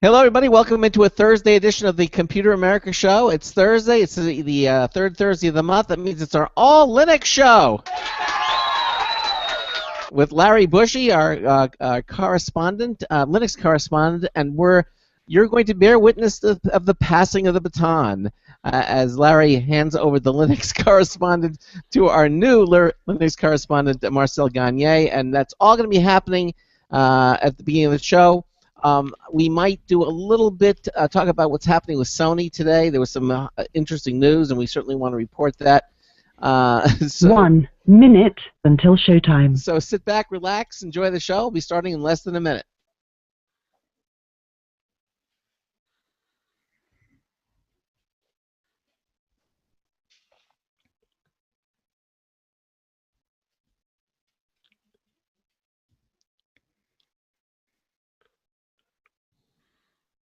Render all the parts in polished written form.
Hello, everybody. Welcome into a Thursday edition of the Computer America Show. It's Thursday. It's the third Thursday of the month. That means it's our all Linux show with Larry Bushey, our correspondent, Linux correspondent, and you're going to bear witness of the passing of the baton as Larry hands over the Linux correspondent to our new Linux correspondent, Marcel Gagne, and that's all going to be happening at the beginning of the show. We might do a little bit talk about what's happening with Sony today. There was some interesting news, and we certainly want to report that. 1 minute until showtime. So sit back, relax, enjoy the show. We'll be starting in less than a minute.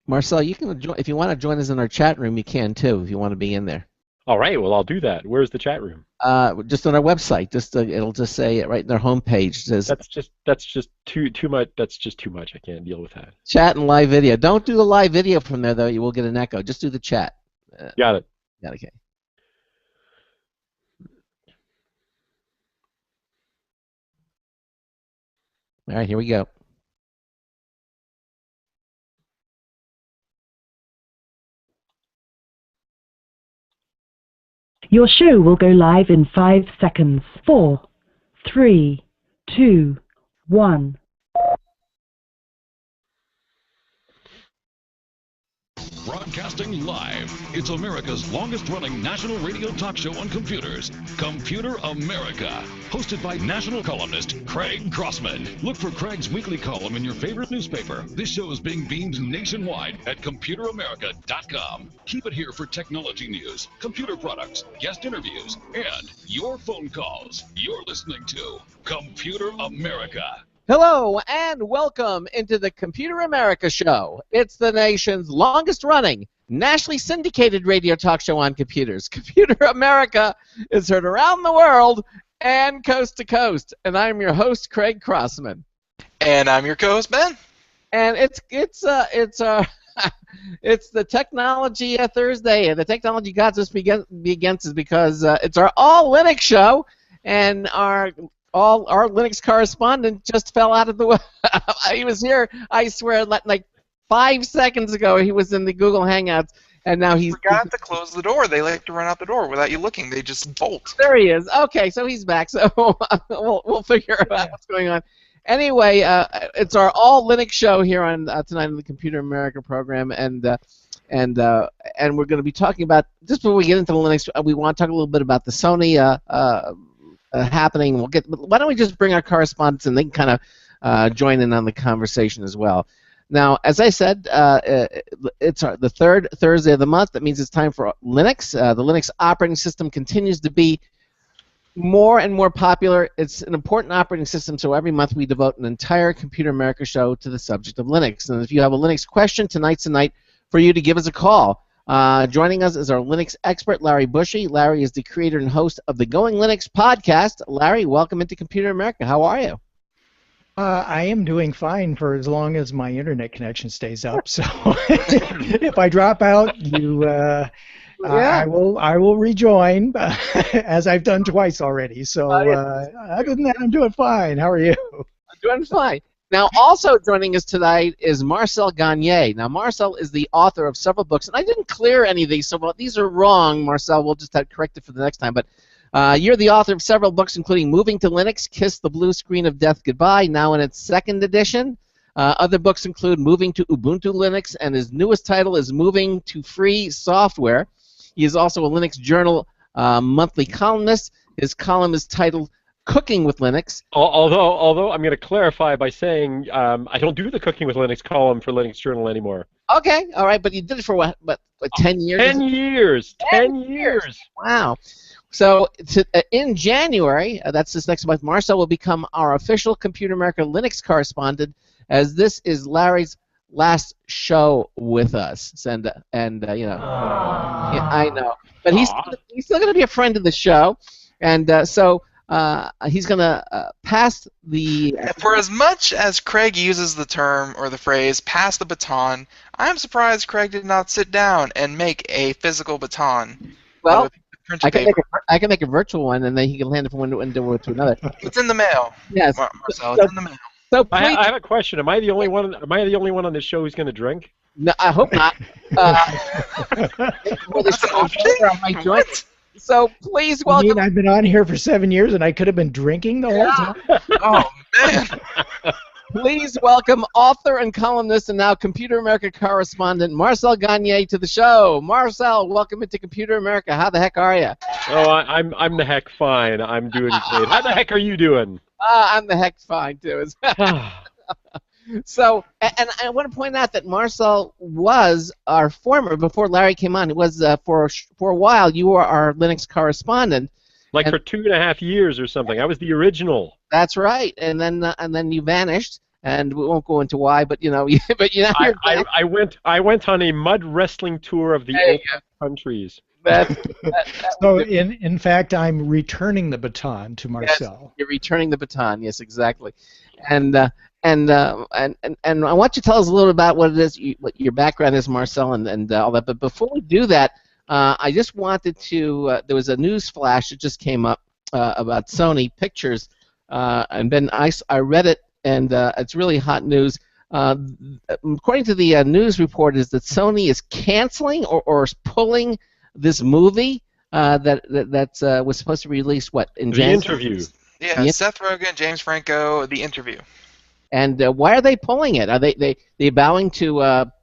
Marcel, you can if you want to join us in our chat room, you can too. If you want to be in there. All right. Well, I'll do that. Where's the chat room? Just on our website. It'll just say it right in their homepage. It says that's just too much. That's just too much. I can't deal with that. Chat and live video. Don't do the live video from there though. You will get an echo. Just do the chat. Got it. Yeah. Okay. All right. Here we go. Your show will go live in 5 seconds. 4, 3, 2, 1. Broadcasting live, it's America's longest-running national radio talk show on computers, Computer America, hosted by national columnist Craig Crossman. Look for Craig's weekly column in your favorite newspaper. This show is being beamed nationwide at ComputerAmerica.com. Keep it here for technology news, computer products, guest interviews, and your phone calls. You're listening to Computer America. Hello and welcome into the Computer America Show. It's the nation's longest-running, nationally syndicated radio talk show on computers. Computer America is heard around the world and coast to coast. And I'm your host, Craig Crossman. And I'm your co-host, Ben. And it's the Technology Thursday, and the Technology Gods must be against us because it's our all Linux show, and our Linux correspondent just fell out of the way. He was here, I swear, like 5 seconds ago. He was in the Google Hangouts, and now he's forgot to close the door. They like to run out the door without you looking. They just bolt. There he is. Okay, so he's back. So we'll figure out what's going on. Anyway, it's our all Linux show here on tonight on the Computer America program, and we're going to be talking about, just before we get into the Linux, we want to talk a little bit about the Sony happening. Why don't we just bring our correspondents and they can kind of join in on the conversation as well. Now, as I said, it's the third Thursday of the month. That means it's time for Linux. The Linux operating system continues to be more and more popular. It's an important operating system, so every month we devote an entire Computer America show to the subject of Linux. And if you have a Linux question, tonight's the night for you to give us a call. Joining us is our Linux expert, Larry Bushey. Larry is the creator and host of the Going Linux podcast. Larry, welcome into Computer America. How are you? I am doing fine for as long as my internet connection stays up. So if I drop out, I will rejoin, as I've done twice already. So other than that, I'm doing fine. How are you? I'm doing fine. Now, also joining us tonight is Marcel Gagne. Now, Marcel is the author of several books, and I didn't clear any of these, so these are wrong, Marcel. We'll just have to correct it for the next time. But you're the author of several books, including Moving to Linux, Kiss the Blue Screen of Death Goodbye, now in its second edition. Other books include Moving to Ubuntu Linux, and his newest title is Moving to Free Software. He is also a Linux Journal monthly columnist. His column is titled Cooking with Linux. Although I'm going to clarify by saying I don't do the Cooking with Linux column for Linux Journal anymore. Okay, all right, but you did it for what 10 years? 10 years. 10 years. Wow. So in January, that's this next month, Marcel will become our official Computer America Linux correspondent, as this is Larry's last show with us. And you know, yeah, I know, but he's still going to be a friend of the show, and so. he's going to pass the. For as much as Craig uses the term or the phrase "pass the baton," I'm surprised Craig did not sit down and make a physical baton. Well, with printer paper. I can make a virtual one, and then he can hand it from one window to another. It's in the mail. Yes, Marcel, it's in the mail. So please, I have a question. Am I the only one? Am I the only one on this show who's going to drink? no, I hope not. Before the show is over, I might join. So please I welcome. mean, I've been on here for 7 years, and I could have been drinking the whole time. Oh man! Please welcome author and columnist and now Computer America correspondent Marcel Gagne to the show. Marcel, welcome into Computer America. How the heck are you? Oh, I'm the heck fine. I'm doing great. How the heck are you doing? I'm the heck fine too. So, and I want to point out that Marcel was our former, before Larry came on, it was for a while, you were our Linux correspondent. Like for 2.5 years or something. I was the original. That's right, and then you vanished, and we won't go into why, but but you're back. I went on a mud wrestling tour of the open countries. So in fact, I'm returning the baton to Marcel. Yes, you're returning the baton. Yes, exactly. And I want you to tell us a little about what it is, what your background is, Marcel, and all that. But before we do that, I just wanted to. There was a news flash that just came up about Sony Pictures, and Ben, I read it, and it's really hot news. According to the news report, is that Sony is canceling or pulling this movie that was supposed to be released in January? The Interview. Yeah, Seth Rogen, James Franco, The Interview. And why are they pulling it? Are they bowing to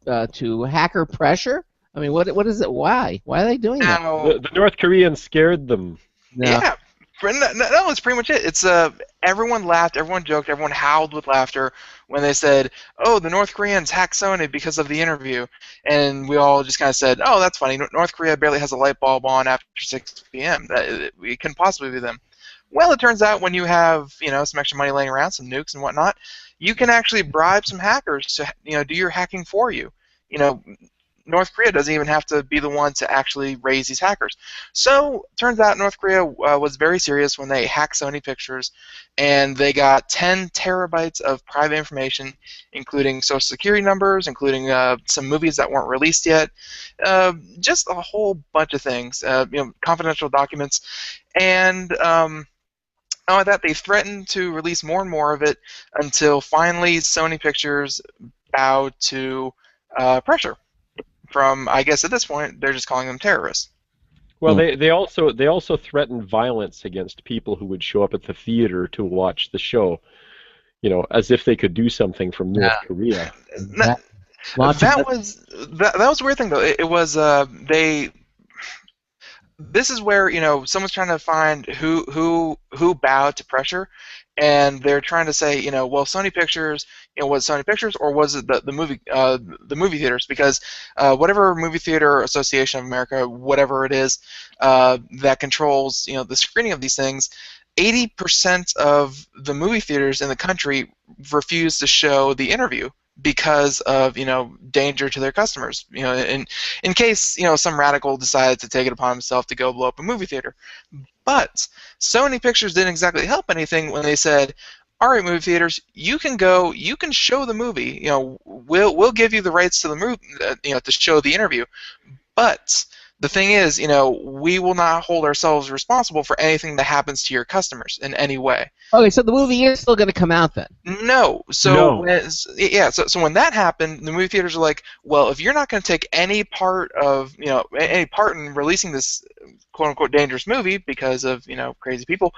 hacker pressure? I mean, what is it? Why? Why are they doing that? The North Koreans scared them. No. Yeah. No, that's pretty much it. It's everyone laughed, everyone joked, everyone howled with laughter when they said, "Oh, the North Koreans hacked Sony because of The Interview," and we all just kind of said, "Oh, that's funny. North Korea barely has a light bulb on after 6 p.m. It couldn't possibly be them." Well, it turns out when you have some extra money laying around, some nukes and whatnot, you can actually bribe some hackers to do your hacking for you. North Korea doesn't even have to be the one to actually raise these hackers. So, turns out North Korea was very serious when they hacked Sony Pictures, and they got 10 terabytes of private information, including social security numbers, including some movies that weren't released yet, just a whole bunch of things, confidential documents, and not only that, they threatened to release more and more of it until finally Sony Pictures bowed to pressure. From, I guess at this point, they're just calling them terrorists. Well, they also threatened violence against people who would show up at the theater to watch the show, as if they could do something from North Korea. That was a weird thing though. It was they. This is where someone's trying to find who bowed to pressure, and they're trying to say well, Sony Pictures, was it Sony Pictures or was it the movie theaters? Because whatever Movie Theater Association of America, whatever it is, that controls the screening of these things, 80% of the movie theaters in the country refuse to show The Interview because of danger to their customers, in case some radical decided to take it upon himself to go blow up a movie theater. But Sony Pictures didn't exactly help anything when they said, all right, movie theaters, you can go, you can show the movie, we'll give you the rights to the movie, to show The Interview, but the thing is, we will not hold ourselves responsible for anything that happens to your customers in any way. Okay, so the movie is still going to come out then? No. So when that happened, the movie theaters are like, well, if you're not going to take any part of, any part in releasing this quote-unquote dangerous movie because of, crazy people,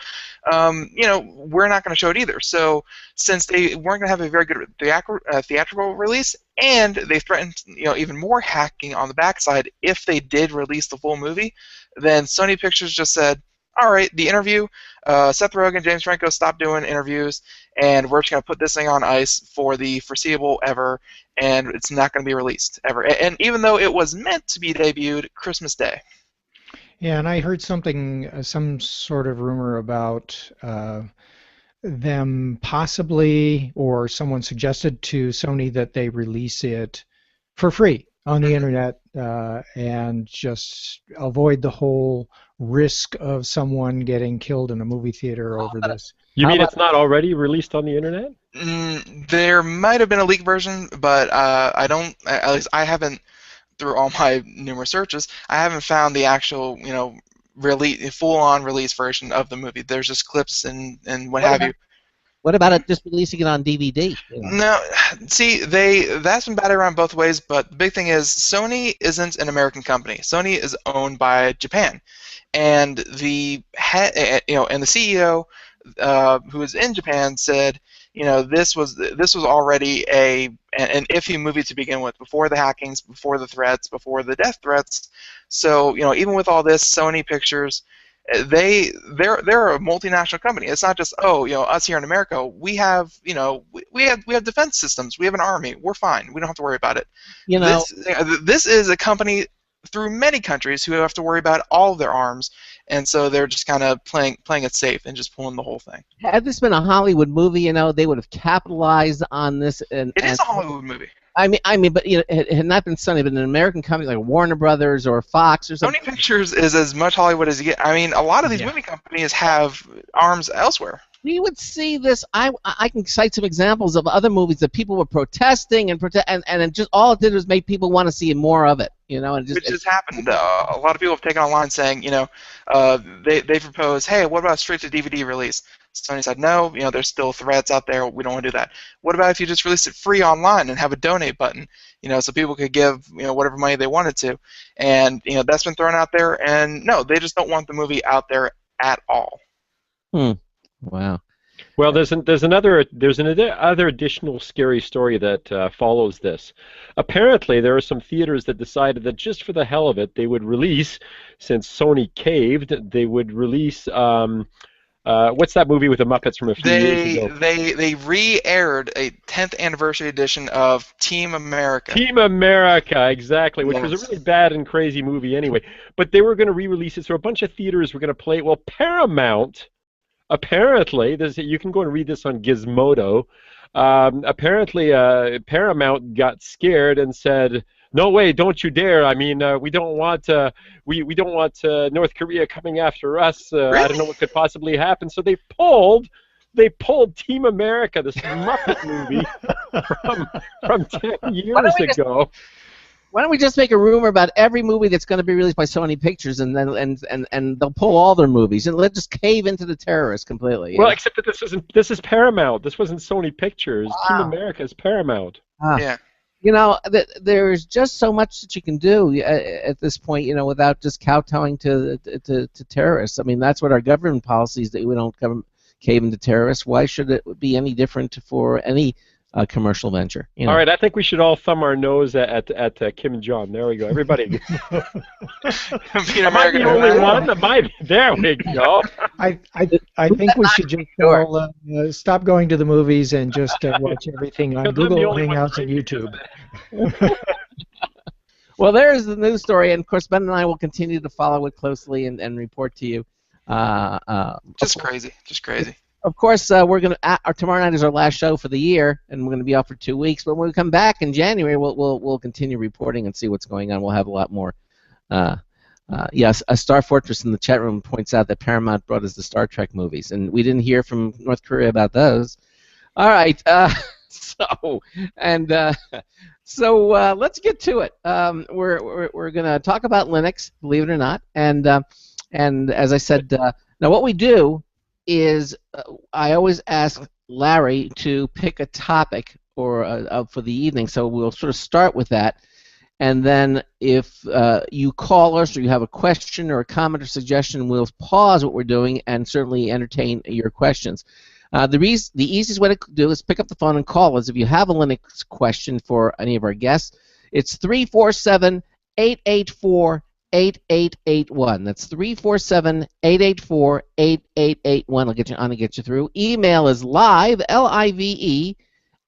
we're not going to show it either. So since they weren't going to have a very good theatrical release, and they threatened, even more hacking on the backside if they did release the full movie, then Sony Pictures just said, all right, The Interview, Seth Rogen, James Franco, stop doing interviews, and we're just going to put this thing on ice for the foreseeable ever, and it's not going to be released ever. And even though it was meant to be debuted Christmas Day. Yeah, and I heard something, some sort of rumor about them possibly, or someone suggested to Sony that they release it for free on the internet and just avoid the whole risk of someone getting killed in a movie theater over this. You mean it's not already released on the internet? There might have been a leaked version, but I don't. At least I haven't, through all my numerous searches, I haven't found the actual, full-on release version of the movie. There's just clips and what have you. What about it just releasing it on DVD? No, see, that's been batted around both ways, but the big thing is Sony isn't an American company. Sony is owned by Japan, and the and the CEO who is in Japan said, this was already an iffy movie to begin with, before the hackings, before the threats, before the death threats. So even with all this, Sony Pictures, they're a multinational company. It's not just us here in America. We have we have defense systems. We have an army. We're fine. We don't have to worry about it. This is a company through many countries who have to worry about all of their arms, and so they're just kind of playing it safe and just pulling the whole thing. Had this been a Hollywood movie, they would have capitalized on this. It is a Hollywood movie. I mean, but it had not been Sony, but an American company like Warner Brothers or Fox or something. Sony Pictures is as much Hollywood as you get. I mean, a lot of these movie companies have arms elsewhere. We would see this. I can cite some examples of other movies that people were protesting and it just all it did was make people want to see more of it. And which has happened. A lot of people have taken online saying, they propose, hey, what about a straight to DVD release? Sony said, no, there's still threats out there. We don't want to do that. What about if you just released it free online and have a donate button, so people could give, whatever money they wanted to, and that's been thrown out there. And no, they just don't want the movie out there at all. Wow. Well, there's another additional scary story that follows this. Apparently, there are some theaters that decided that just for the hell of it, they would release, since Sony caved, they would release. What's that movie with the Muppets from a few years ago? They re-aired a 10th anniversary edition of Team America. Team America, exactly, which was a really bad and crazy movie anyway. But they were going to re-release it, so a bunch of theaters were going to play it. Well, Paramount. Apparently, you can go and read this on Gizmodo. Apparently, Paramount got scared and said, "No way! Don't you dare! I mean, we don't want we don't want North Korea coming after us. Really? I don't know what could possibly happen." So they pulled Team America, this Muppet movie from 10 years ago. Why don't we just make a rumor about every movie that's going to be released by Sony Pictures, and then and they'll pull all their movies, and let's just cave into the terrorists completely. Well, except that this is Paramount. This wasn't Sony Pictures. Wow. Team America is Paramount. Yeah. There's just so much that you can do at this point, without just kowtowing to terrorists. I mean, that's what our government policy is, that we don't cave into terrorists. Why should it be any different for any commercial venture? All right, I think we should all thumb our nose at Kim Jong. There we go, everybody. Am I the only one? There we go. I think we should just all stop going to the movies and just watch everything on Google Hangouts and YouTube. Well, there's the news story, and of course Ben and I will continue to follow it closely and report to you. Just crazy. Of course, we're going to. Tomorrow night is our last show for the year, and we're going to be off for 2 weeks. But when we come back in January, we'll continue reporting and see what's going on. We'll have a lot more. Yes, a Star Fortress in the chat room points out that Paramount brought us the Star Trek movies, and we didn't hear from North Korea about those. All right, so let's get to it. We're going to talk about Linux, believe it or not, and as I said, now what we do is I always ask Larry to pick a topic for the evening, so we'll sort of start with that, and then if you call us or you have a question or a comment or suggestion, we'll pause what we're doing and certainly entertain your questions. The easiest way to do is pick up the phone and call us if you have a Linux question for any of our guests. It's 347-884-8881. That's 347-884-8881. I'll get you on and get you through. Email is live, L-I-V-E,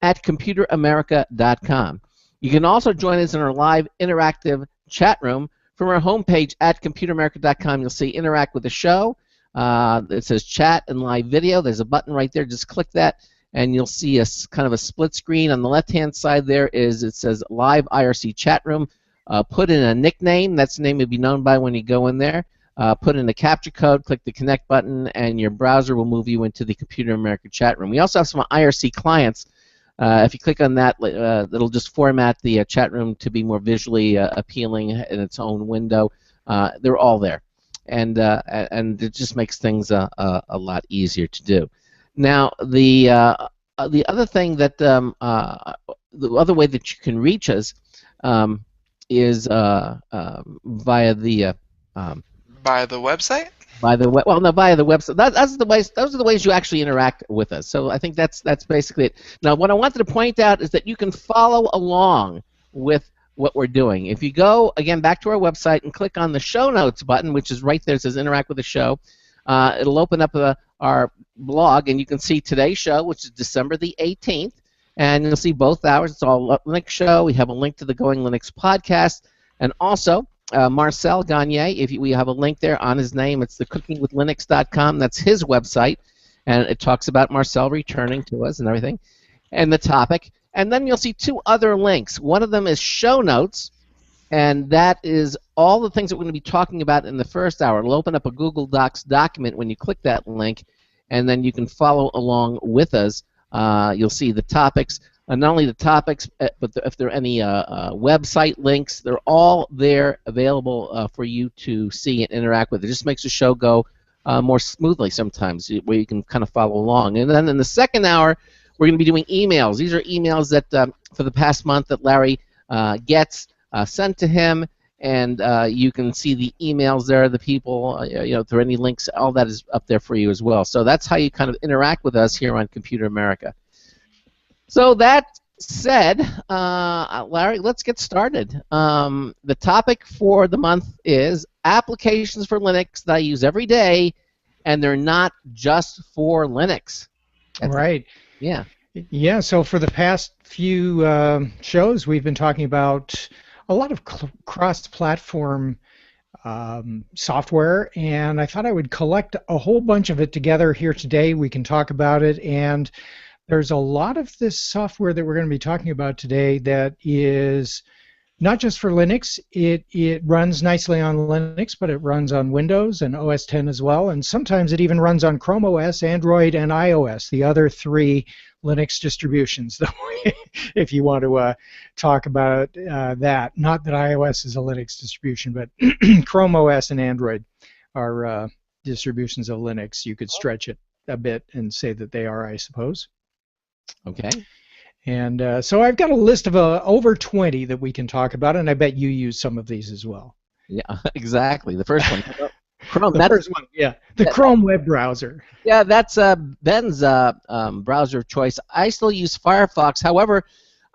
at computeramerica.com. You can also join us in our live interactive chat room from our homepage at computeramerica.com. You'll see Interact with the Show. It says Chat and Live Video. There's a button right there. Just click that, and you'll see a kind of a split screen. On the left-hand side there it says Live IRC Chat Room. put in a nickname. That's the name you'll be known by when you go in there. Put in the capture code, click the connect button, and your browser will move you into the Computer America chat room. We also have some IRC clients. If you click on that, it'll just format the chat room to be more visually appealing in its own window. They're all there, and it just makes things a lot easier to do. Now, the other thing that the other way that you can reach us is via the By the website? via the website. Those are the ways you actually interact with us. So I think that's basically it. Now, what I wanted to point out is that you can follow along with what we're doing. If you go again back to our website and click on the show notes button, which is right there, it says interact with the show. It'll open up our blog, and you can see today's show, which is December the 18th, and you'll see both hours. It's all Linux show. We have a link to the Going Linux podcast, and also Marcel Gagne. We have a link there on his name. It's the cookingwithlinux.com. That's his website, and it talks about Marcel returning to us and everything, and the topic. And then you'll see two other links. One of them is show notes, and that is all the things that we're going to be talking about in the first hour. It'll open up a Google Docs document when you click that link, and then you can follow along with us. You'll see the topics, not only the topics, but if there are any website links, they're all there available for you to see and interact with. It just makes the show go more smoothly sometimes, where you can kind of follow along. And then in the second hour, we're going to be doing emails. These are emails that for the past month that Larry gets sent to him, and you can see the emails there, the people, through any links, all that is up there for you as well. So that's how you kind of interact with us here on Computer America. So that said, Larry, let's get started. The topic for the month is applications for Linux that I use every day, and they're not just for Linux. Right. Yeah. Yeah, so for the past few shows, we've been talking about a lot of cross-platform software, and I thought I would collect a whole bunch of it together here today. We can talk about it, and there's a lot of this software that we're going to be talking about today that is not just for Linux. It runs nicely on Linux, but it runs on Windows and OS X as well, and sometimes it even runs on Chrome OS, Android, and iOS, the other three Linux distributions, if you want to talk about that. Not that iOS is a Linux distribution, but Chrome OS and Android are distributions of Linux. You could stretch it a bit and say that they are, I suppose. Okay. And so I've got a list of over 20 that we can talk about, and I bet you use some of these as well. Yeah, exactly. The first one. Chrome. The first one, yeah. The Chrome web browser. Yeah, that's Ben's browser of choice. I still use Firefox. However,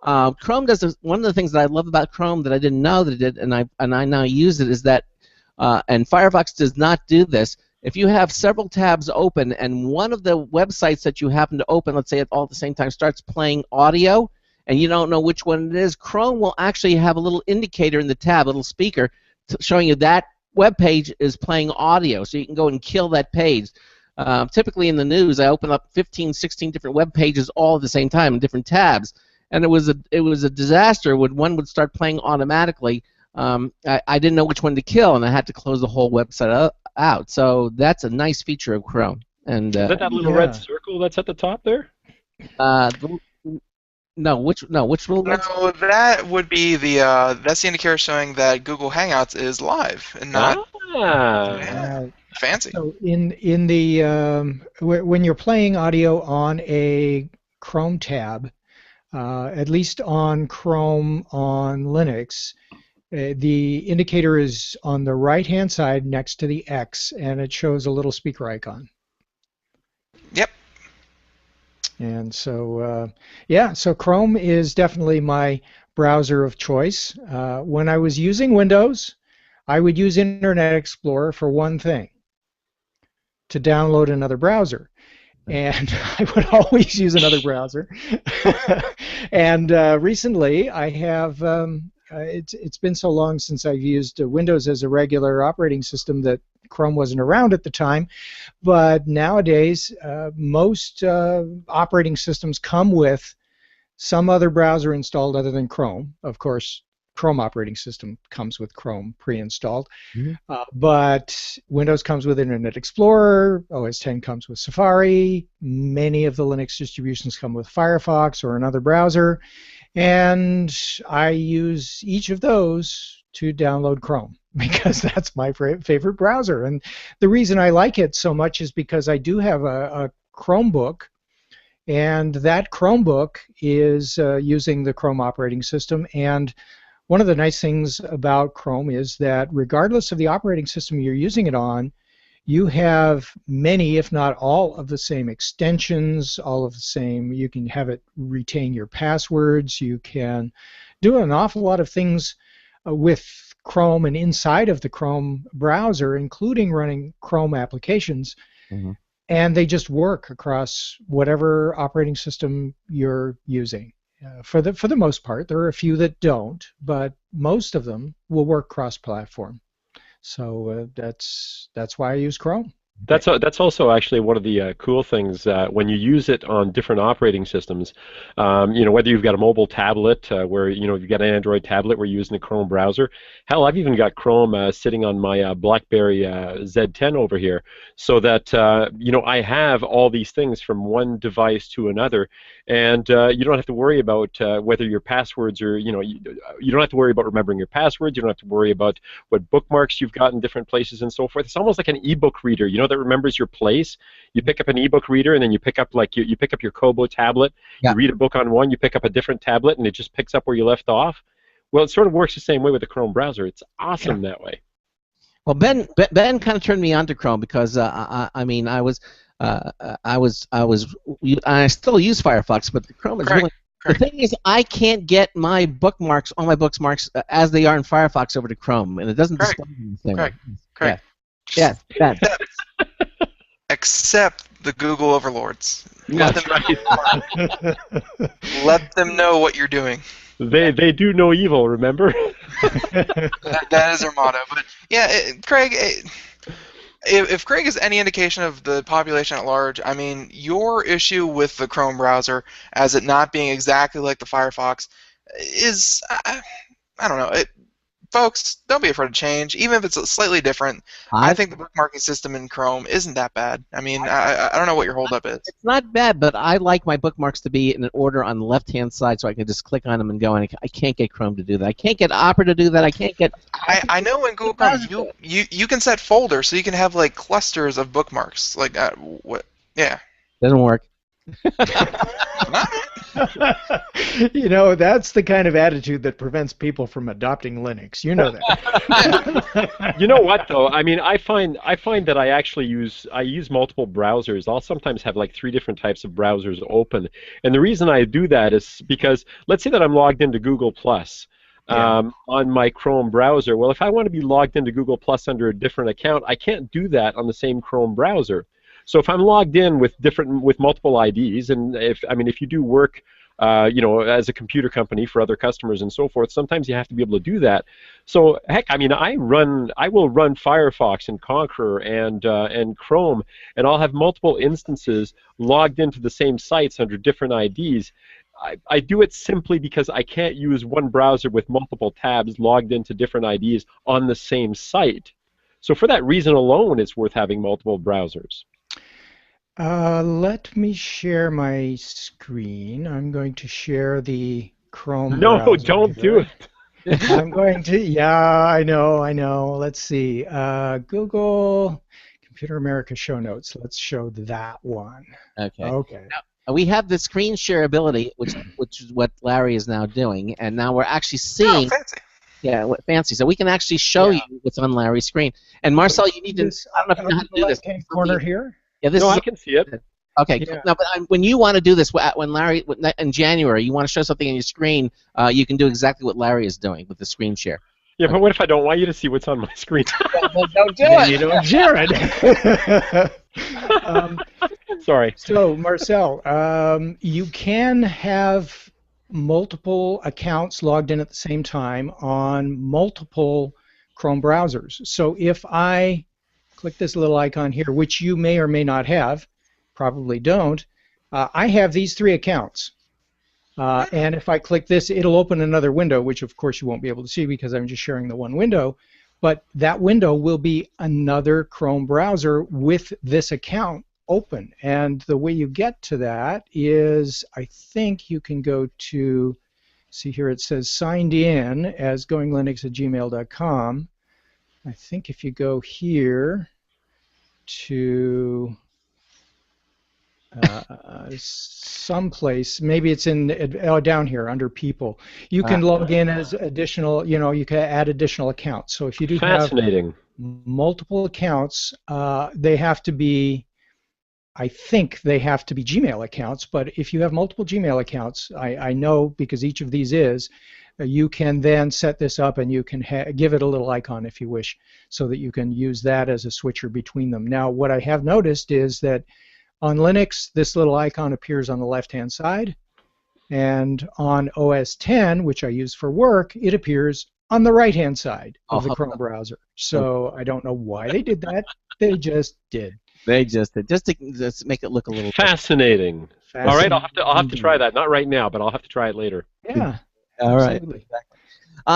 Chrome does one of the things that I love about Chrome that I didn't know that it did, and I now use it, is that, and Firefox does not do this. If you have several tabs open and one of the websites that you happen to open, let's say all at the same time, starts playing audio, and you don't know which one it is, Chrome will actually have a little indicator in the tab, a little speaker, showing you that web page is playing audio, so you can go and kill that page. Typically in the news, I open up 15, 16 different web pages all at the same time in different tabs, and it was a disaster when one would start playing automatically. I didn't know which one to kill, and I had to close the whole website out. So that's a nice feature of Chrome. And is that little red circle that's at the top there? No, which little red circle? No, that would be that's the indicator showing that Google Hangouts is live and not fancy. So in the when you're playing audio on a Chrome tab, at least on Chrome on Linux, the indicator is on the right-hand side next to the X, and it shows a little speaker icon. Yep. And so, so Chrome is definitely my browser of choice. When I was using Windows, I would use Internet Explorer for one thing, to download another browser. And I would always use another browser. And recently, I have... it's been so long since I've used Windows as a regular operating system that Chrome wasn't around at the time, but nowadays most operating systems come with some other browser installed other than Chrome. Of course, Chrome operating system comes with Chrome pre-installed, Mm-hmm. but Windows comes with Internet Explorer, OS X comes with Safari, many of the Linux distributions come with Firefox or another browser, and I use each of those to download Chrome because that's my favorite browser. And the reason I like it so much is because I do have a Chromebook, and that Chromebook is using the Chrome operating system. And one of the nice things about Chrome is that regardless of the operating system you're using it on, you have many, if not all, of the same extensions, all of the same. You can have it retain your passwords. You can do an awful lot of things with Chrome and inside of the Chrome browser, including running Chrome applications. Mm-hmm. And they just work across whatever operating system you're using. For the most part, there are a few that don't, but most of them will work cross-platform. So that's why I use Chrome. That's also actually one of the cool things when you use it on different operating systems. Whether you've got a mobile tablet where you've got an Android tablet where you're using the Chrome browser. Hell, I've even got Chrome sitting on my BlackBerry Z10 over here, so that I have all these things from one device to another, and you don't have to worry about whether your passwords are you don't have to worry about remembering your passwords. You don't have to worry about what bookmarks you've got in different places and so forth. It's almost like an ebook reader. That remembers your place. You pick up an ebook reader, and then you pick up you pick up your Kobo tablet. Yeah. You read a book on one, you pick up a different tablet, and it just picks up where you left off. Well, it sort of works the same way with the Chrome browser. It's awesome that way. Well, Ben kind of turned me on to Chrome because I still use Firefox, but the Chrome is really. The thing is, I can't get my bookmarks, all my bookmarks as they are in Firefox, over to Chrome, and it doesn't display anything. Correct. Yeah. Except the Google overlords. That's right. Let them know what you're doing. They do no evil, remember? that is their motto. But yeah, Craig, if Craig is any indication of the population at large, I mean, your issue with the Chrome browser as it not being exactly like the Firefox is, I don't know. Folks, don't be afraid to change, even if it's slightly different. I think the bookmarking system in Chrome isn't that bad. I mean, I don't know what your holdup is. It's not bad, but I like my bookmarks to be in an order on the left-hand side, so I can just click on them and go. And I can't get Chrome to do that. I can't get Opera to do that. I can't get. I know in Google Chrome you can set folders, so you can have like clusters of bookmarks. Like what? Yeah. Doesn't work. That's the kind of attitude that prevents people from adopting Linux. You know that. You know what though? I mean, I find that I use multiple browsers. I'll sometimes have like 3 different types of browsers open, and the reason I do that is because let's say that I'm logged into Google Plus. On my Chrome browser. Well, if I want to be logged into Google Plus under a different account, I can't do that on the same Chrome browser. So if I'm logged in with multiple IDs, and if you do work, as a computer company for other customers and so forth, sometimes you have to be able to do that. So heck, I mean, I will run Firefox and Conqueror and Chrome, and I'll have multiple instances logged into the same sites under different IDs. I do it simply because I can't use one browser with multiple tabs logged into different IDs on the same site. So for that reason alone, it's worth having multiple browsers. Let me share my screen. I'm going to share the Chrome No, browser don't here. do it. I'm going to, yeah, I know. Let's see. Google Computer America show notes. Let's show that one. Okay. Now, we have the screen share ability, which is what Larry is now doing, and now we're actually seeing. Oh, fancy. Yeah, fancy. So we can actually show you what's on Larry's screen. And Marcel, you need to. I don't know if you know how to do this. Corner here. Yeah, this no, is I can see it. Okay. Yeah. No, but when you want to do this, when Larry in January, you want to show something on your screen, you can do exactly what Larry is doing with the screen share. Yeah, but what if I don't want you to see what's on my screen? Well, don't do it. You don't share it. Sorry. So, Marcel, you can have multiple accounts logged in at the same time on multiple Chrome browsers. So if I click this little icon here, which you may or may not have, probably don't, I have these 3 accounts. And if I click this, it'll open another window, which of course you won't be able to see because I'm just sharing the one window. But that window will be another Chrome browser with this account open. And the way you get to that is, I think you can go to, see here it says signed in as goinglinux@gmail.com. I think if you go here to someplace, maybe it's in down here under people, you can log in as additional, you can add additional accounts. So if you do have multiple accounts, they have to be, I think they have to be Gmail accounts, but if you have multiple Gmail accounts, I know because each of these is, you can then set this up and you can give it a little icon if you wish, so that you can use that as a switcher between them. Now, what I have noticed is that on Linux, this little icon appears on the left-hand side, and on OS X, which I use for work, it appears on the right-hand side of the Chrome browser. So I don't know why they did that. They just did. They just did, just to make it look a little fascinating. All right, I'll have to try that. Not right now, but I'll have to try it later. Yeah. All right. Exactly.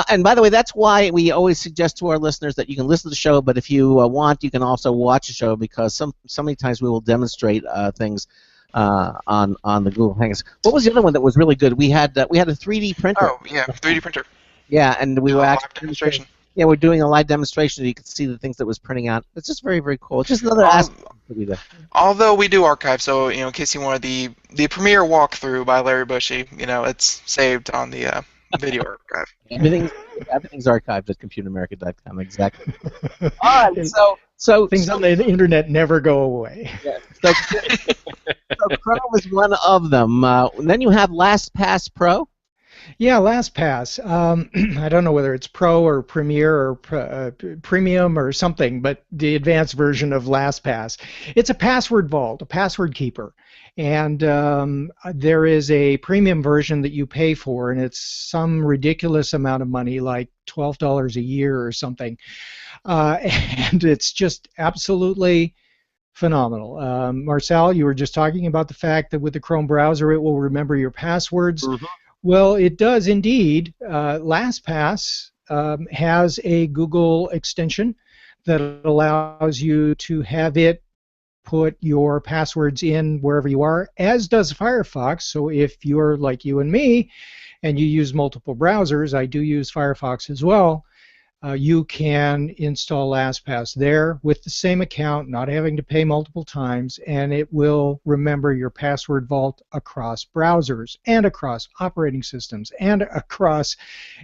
And by the way, that's why we always suggest to our listeners that you can listen to the show, but if you want, you can also watch the show, because so many times we will demonstrate things on the Google Hangouts. What was the other one that was really good? We had a 3D printer. Oh yeah, 3D printer. Yeah, and we were actually demonstration. Yeah, we're doing a live demonstration so you can see the things that was printing out. It's just very, very cool. It's just another aspect that we do. Although we do archive, so in case you wanted the premiere walkthrough by Larry Bushey, it's saved on the video archive. Everything's archived at computeramerica.com. Exactly. All right. So things on the internet never go away. Yeah, so Chrome is one of them. And then you have LastPass Pro. Yeah, LastPass. I don't know whether it's Pro or Premier or Premium or something, but the advanced version of LastPass. It's a password vault, a password keeper. And there is a premium version that you pay for, and it's some ridiculous amount of money, like $12 a year or something. And it's just absolutely phenomenal. Marcel, you were just talking about the fact that with the Chrome browser, it will remember your passwords. Mm-hmm. Well, it does indeed. LastPass has a Google extension that allows you to have it put your passwords in wherever you are, as does Firefox. So if you're like you and me and you use multiple browsers, I do use Firefox as well, you can install LastPass there with the same account, not having to pay multiple times, and it will remember your password vault across browsers and across operating systems and across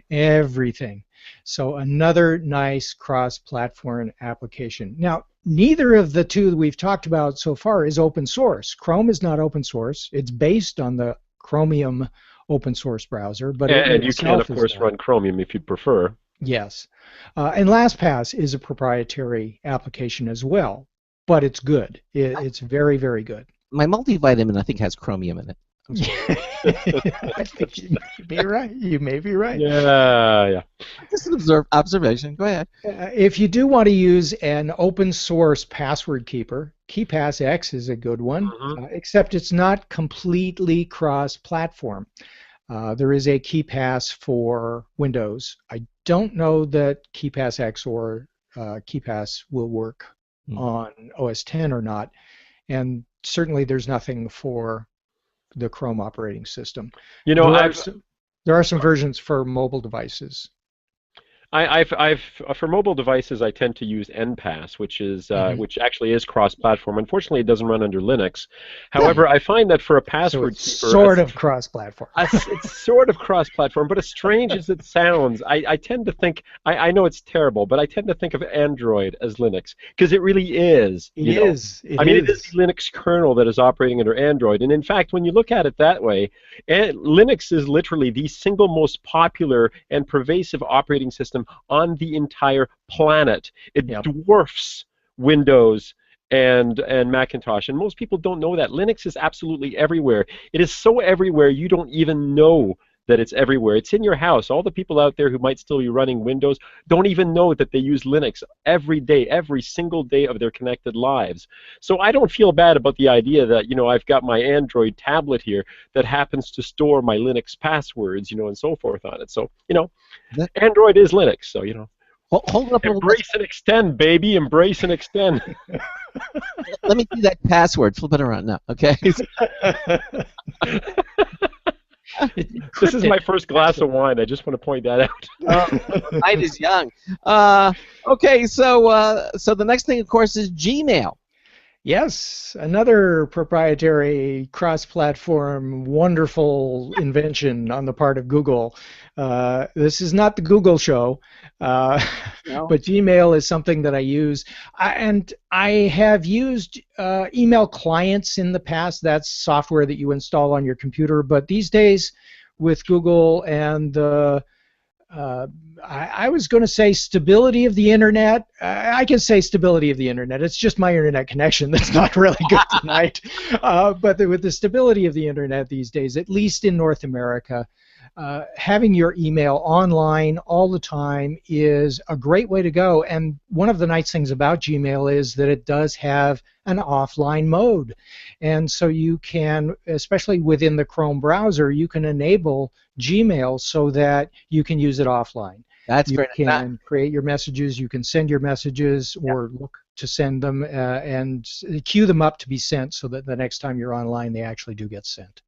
everything. So another nice cross-platform application. Now, neither of the two that we've talked about so far is open source. Chrome is not open source. It's based on the Chromium open source browser, but and you can, of course, run Chromium if you prefer. Yes. And LastPass is a proprietary application as well, but it's good. It's very, very good. My multivitamin, I think, has Chromium in it. I think you may be right. You may be right. Yeah. Just an observation. Go ahead. If you do want to use an open source password keeper, KeePassX is a good one, except it's not completely cross-platform. There is a KeePass for Windows. I don't know that KeePassX or KeePass will work on OS X or not, and certainly there's nothing for the Chrome operating system. There are some versions for mobile devices. For mobile devices, I tend to use NPass, which actually is cross-platform. Unfortunately, it doesn't run under Linux. However, I find that for a password keeper, sort of cross-platform. It's sort of cross-platform, but as strange as it sounds, I tend to think, I know it's terrible, but I tend to think of Android as Linux, because it really is. It is the Linux kernel that is operating under Android, and in fact, when you look at it that way, Linux is literally the single most popular and pervasive operating system on the entire planet. It dwarfs Windows and Macintosh, and most people don't know that. Linux is absolutely everywhere. It is so everywhere you don't even know that it's everywhere. It's in your house. All the people out there who might still be running Windows don't even know that they use Linux every day, every single day of their connected lives. So I don't feel bad about the idea that, you know, I've got my Android tablet here that happens to store my Linux passwords, you know, and so forth on it. So, you know, Android is Linux, so, you know. Hold up a little Embrace and extend, baby. Embrace and extend. Let me see that password. Flip it around now, okay? This is my first glass of wine. I just want to point that out. Night is young. Okay, so the next thing, of course, is Gmail. Yes, another proprietary cross-platform wonderful invention on the part of Google. This is not the Google show, no. But Gmail is something that I use. And I have used email clients in the past. That's software that you install on your computer. But these days, with Google and I was going to say stability of the internet. I can say stability of the internet. It's just my internet connection that's not really good tonight. But with the stability of the internet these days, at least in North America, having your email online all the time is a great way to go. And one of the nice things about Gmail is that it does have an offline mode. And so you can, especially within the Chrome browser, you can enable Gmail so that you can use it offline. That's great. You can create your messages, you can send your messages or look to send them and queue them up to be sent so that the next time you're online they actually do get sent.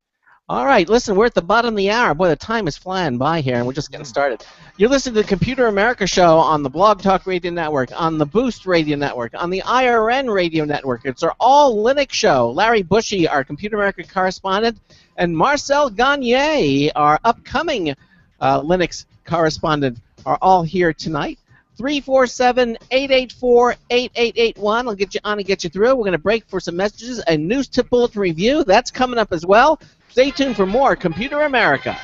All right, listen, we're at the bottom of the hour. Boy, the time is flying by here, and we're just getting started. You're listening to the Computer America Show on the Blog Talk Radio Network, on the Boost Radio Network, on the IRN Radio Network. It's our all-Linux show. Larry Bushey, our Computer America correspondent, and Marcel Gagne, our upcoming Linux correspondent, are all here tonight. 347-884-8881. I'll get you on and get you through. We're going to break for some messages. A news tip bulletin review. That's coming up as well. Stay tuned for more Computer America.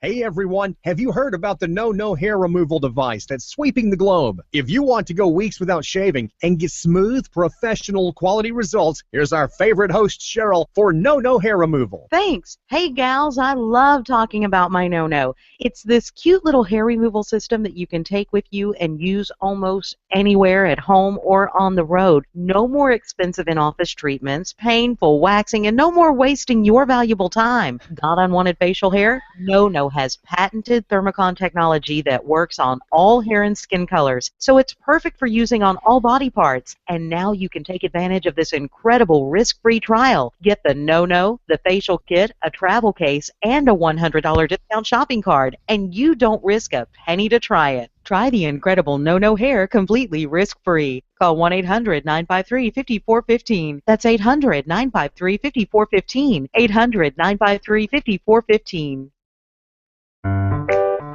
Hey everyone, have you heard about the No hair removal device that's sweeping the globe? If you want to go weeks without shaving and get smooth, professional quality results, here's our favorite host, Cheryl, for No hair removal. Thanks. Hey gals, I love talking about my No. It's this cute little hair removal system that you can take with you and use almost anywhere at home or on the road. No more expensive in-office treatments, painful waxing, and no more wasting your valuable time. Got unwanted facial hair? No has patented thermocon technology that works on all hair and skin colors, so it's perfect for using on all body parts. And now you can take advantage of this incredible risk-free trial. Get the No, the facial kit, a travel case, and a $100 discount shopping card, and you don't risk a penny to try it. Try the incredible No hair completely risk-free. Call 1-800-953-5415. That's 800-953-5415. 800-953-5415.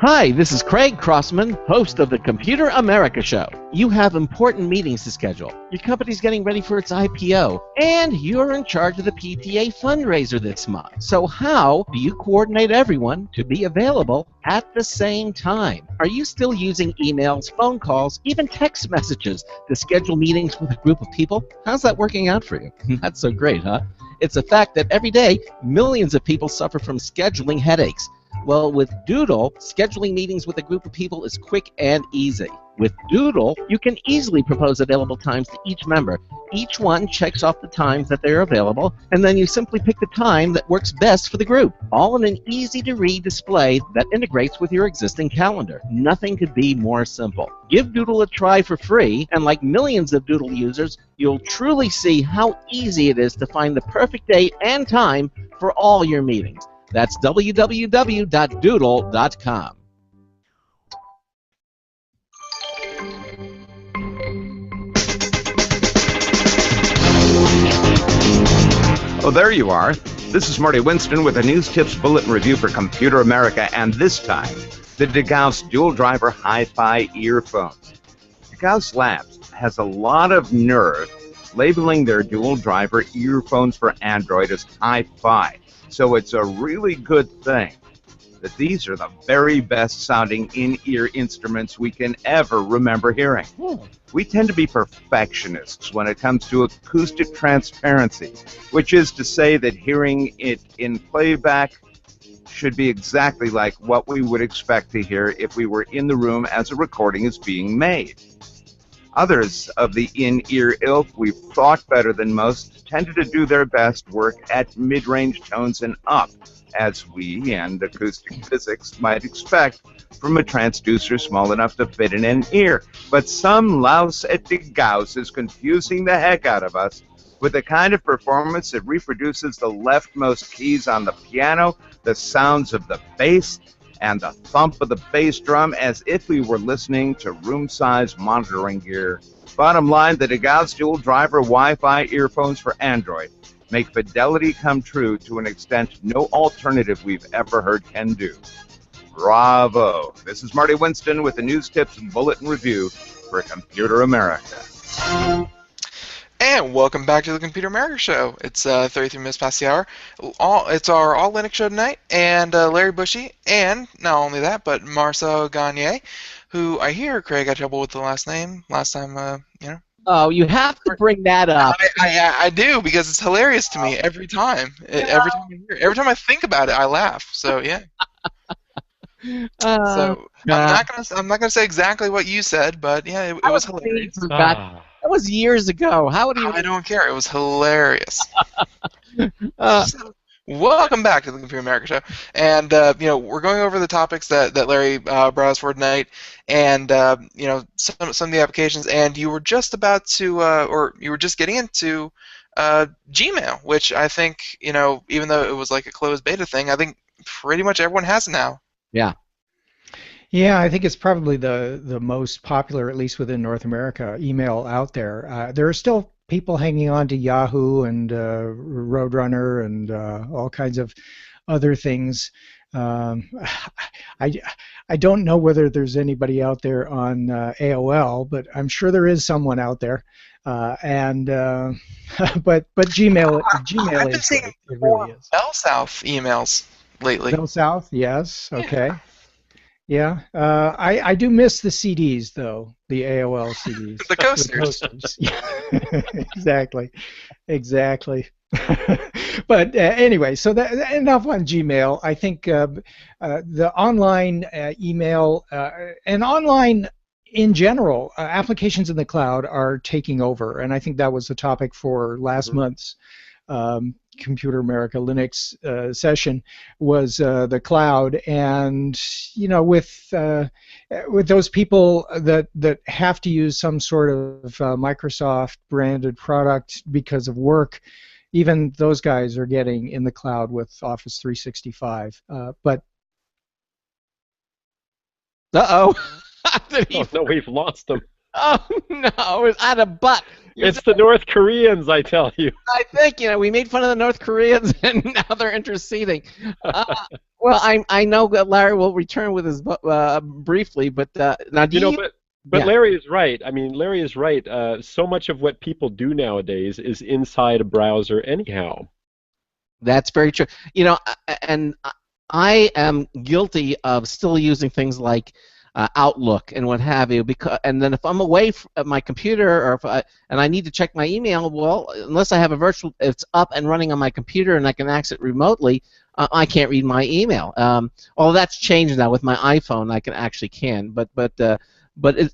Hi, this is Craig Crossman, host of the Computer America Show. You have important meetings to schedule. Your company's getting ready for its IPO, and you're in charge of the PTA fundraiser this month. So how do you coordinate everyone to be available at the same time? Are you still using emails, phone calls, even text messages to schedule meetings with a group of people? How's that working out for you? Not so great, huh? It's a fact that every day, millions of people suffer from scheduling headaches. Well, with Doodle, scheduling meetings with a group of people is quick and easy. With Doodle, you can easily propose available times to each member. Each one checks off the times that they're available, and then you simply pick the time that works best for the group, all in an easy-to-read display that integrates with your existing calendar. Nothing could be more simple. Give Doodle a try for free, and like millions of Doodle users, you'll truly see how easy it is to find the perfect date and time for all your meetings. That's www.doodle.com. Oh, there you are. This is Marty Winston with a News Tips Bulletin Review for Computer America, and this time, the DeGauss Dual Driver Hi-Fi earphones. DeGauss Labs has a lot of nerve labeling their dual driver earphones for Android as Hi-Fi. So it's a really good thing that these are the very best sounding in-ear instruments we can ever remember hearing. We tend to be perfectionists when it comes to acoustic transparency, which is to say that hearing it in playback should be exactly like what we would expect to hear if we were in the room as a recording is being made. Others of the in-ear ilk we've thought better than most tended to do their best work at mid-range tones and up, as we and acoustic physics might expect from a transducer small enough to fit in an ear. But some louse at the Gauss is confusing the heck out of us with the kind of performance that reproduces the leftmost keys on the piano, the sounds of the bass, and the thump of the bass drum as if we were listening to room-size monitoring gear. Bottom line, the DeGauss dual driver Wi-Fi earphones for Android make fidelity come true to an extent no alternative we've ever heard can do. Bravo! This is Marty Winston with the News Tips Bulletin Review for Computer America. And welcome back to the Computer America Show. It's 33 minutes past the hour. It's our All Linux show tonight, and Larry Bushey, and not only that, but Marcel Gagne, who I hear Craig had trouble with the last name last time. Oh, you have to bring that up. I do, because it's hilarious to me every time. Every time I hear it. Every time I think about it, I laugh. So yeah. So I'm not gonna say exactly what you said, but yeah, it was hilarious. That was years ago. How would you? I don't care. It was hilarious. So, welcome back to the Computer America Show, and we're going over the topics that Larry brought us for tonight, and some of the applications. And you were just about to, or you were just getting into Gmail, which I think even though it was like a closed beta thing, I think pretty much everyone has it now. Yeah. Yeah, I think it's probably the most popular, at least within North America, email out there. There are still people hanging on to Yahoo and Roadrunner and all kinds of other things. I don't know whether there's anybody out there on AOL, but I'm sure there is someone out there. But Gmail I've been seeing it really is. Bell South emails lately. Bell South, yes, okay. Yeah, I do miss the CDs though, the AOL CDs. The coasters. Exactly. But anyway, so enough on Gmail. I think the online email and online in general applications in the cloud are taking over, and I think that was the topic for last month's Computer America Linux session was the cloud, and with those people that have to use some sort of Microsoft branded product because of work, even those guys are getting in the cloud with Office 365. But oh no, we've lost them. Oh no, it's out of butt. It's the North Koreans, I tell you. I think we made fun of the North Koreans, and now they're interceding. Well, I know that Larry will return with his briefly, but now do you? But Yeah. Larry is right. I mean, Larry is right. So much of what people do nowadays is inside a browser, anyhow. That's very true. And I am guilty of still using things like Outlook and what have you, and then if I'm away from my computer and I need to check my email, well, unless I have it's up and running on my computer and I can access it remotely, I can't read my email. All that's changed now with my iPhone. I can, but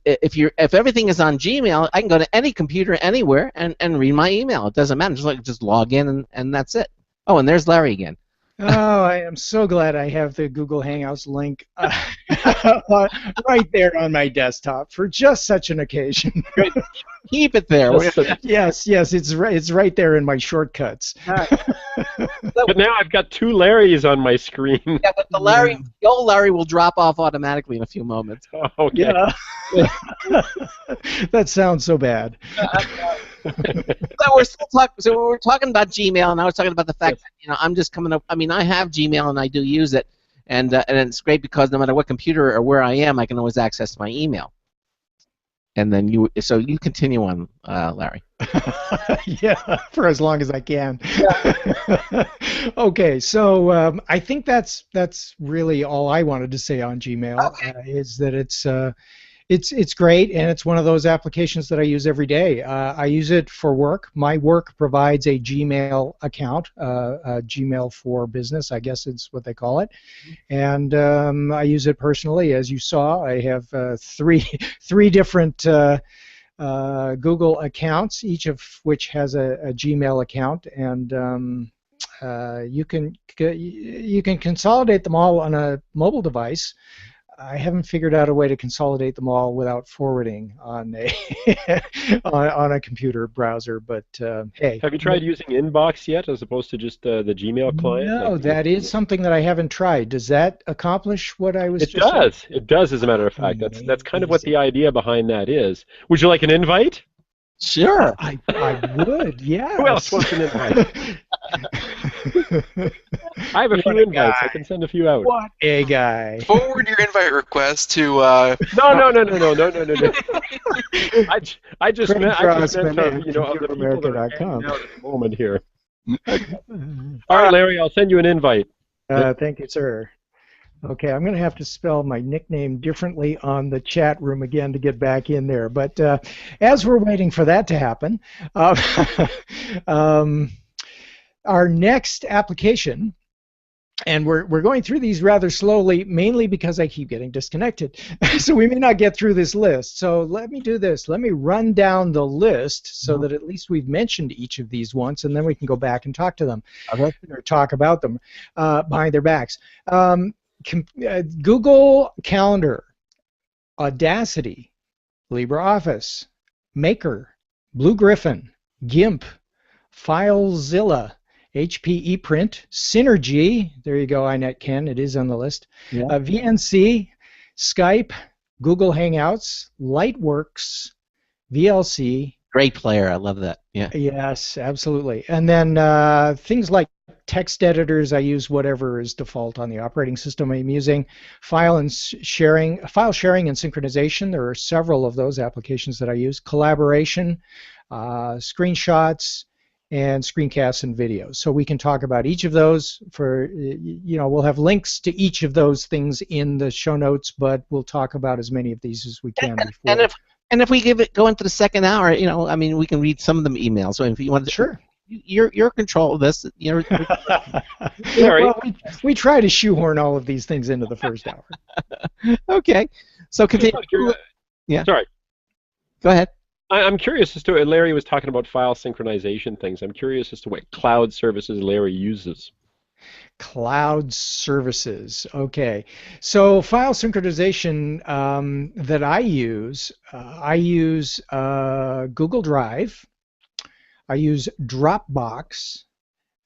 if everything is on Gmail, I can go to any computer anywhere and read my email. It doesn't matter. Just log in and that's it. Oh, and there's Larry again. Oh, I am so glad I have the Google Hangouts link right there on my desktop for just such an occasion. Keep it there. Yes, it's right there in my shortcuts. But now I've got two Larrys on my screen. Yeah, but the old Larry will drop off automatically in a few moments. Oh, okay. Yeah. That sounds so bad. So we're still talking. So we're talking about Gmail, and I was talking about the fact that I'm just coming up. I mean, I have Gmail and I do use it, and it's great because no matter what computer or where I am, I can always access my email. And then you continue on, Larry. Yeah, for as long as I can. Yeah. Okay, so I think that's really all I wanted to say on Gmail. Okay. Is that It's great, and it's one of those applications that I use every day. I use it for work. My work provides a Gmail account, a Gmail for business, I guess it's what they call it. And I use it personally. As you saw, I have three different Google accounts, each of which has a Gmail account, and you can consolidate them all on a mobile device. I haven't figured out a way to consolidate them all without forwarding on a on a computer browser. But hey, have you tried using Inbox yet, as opposed to just the Gmail client? No, that is something that I haven't tried. Does that accomplish what I was? It does. Saying? It does, as a matter of fact. That's kind of what the idea behind that is. Would you like an invite? Sure. I would. Yeah. Who else wants an invite? I have a few invites. I can send a few out. What a guy! Forward your invite request to. No. I just meant you know, of the people that are hanging out at the moment here. All right, Larry, I'll send you an invite. Thank you, sir. Okay, I'm going to have to spell my nickname differently on the chat room again to get back in there. But as we're waiting for that to happen, our next application, and we're going through these rather slowly, mainly because I keep getting disconnected. So we may not get through this list. So let me do this. Let me run down the list so that at least we've mentioned each of these once, and then we can go back and talk to them, or talk about them behind their backs. Google Calendar, Audacity, LibreOffice, Maker, Blue Griffin, GIMP, FileZilla, HP ePrint, Synergy, there you go, iNetKen, it is on the list, VNC, Skype, Google Hangouts, Lightworks, VLC. Great player, I love that. Yeah. Yes, absolutely. And then things like text editors, I use whatever is default on the operating system I'm using. File sharing and synchronization, there are several of those applications that I use. Collaboration, screenshots, and screencasts and videos. So we can talk about each of those. We'll have links to each of those things in the show notes, but we'll talk about as many of these as we can before. And if we go into the second hour, we can read some of them emails. So if you want to, sure. You're control of this. Well, we try to shoehorn all of these things into the first hour. Okay. So continue. Yeah. Sorry. Go ahead. I'm curious as to, Larry was talking about file synchronization things. I'm curious as to what cloud services Larry uses. Cloud services. Okay. So file synchronization that I use Google Drive, I use Dropbox,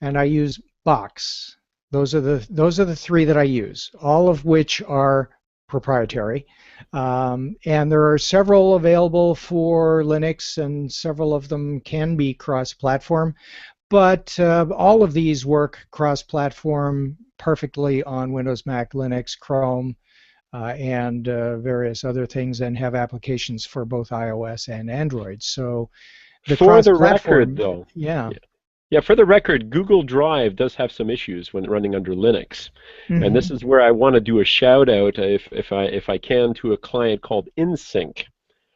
and I use Box. Those are the three that I use, all of which are proprietary. And there are several available for Linux, and several of them can be cross-platform. But all of these work cross-platform perfectly on Windows, Mac, Linux, Chrome, and various other things, and have applications for both iOS and Android. So for the record, though, yeah, for the record, Google Drive does have some issues when running under Linux, and this is where I want to do a shout out, if I can, to a client called InSync,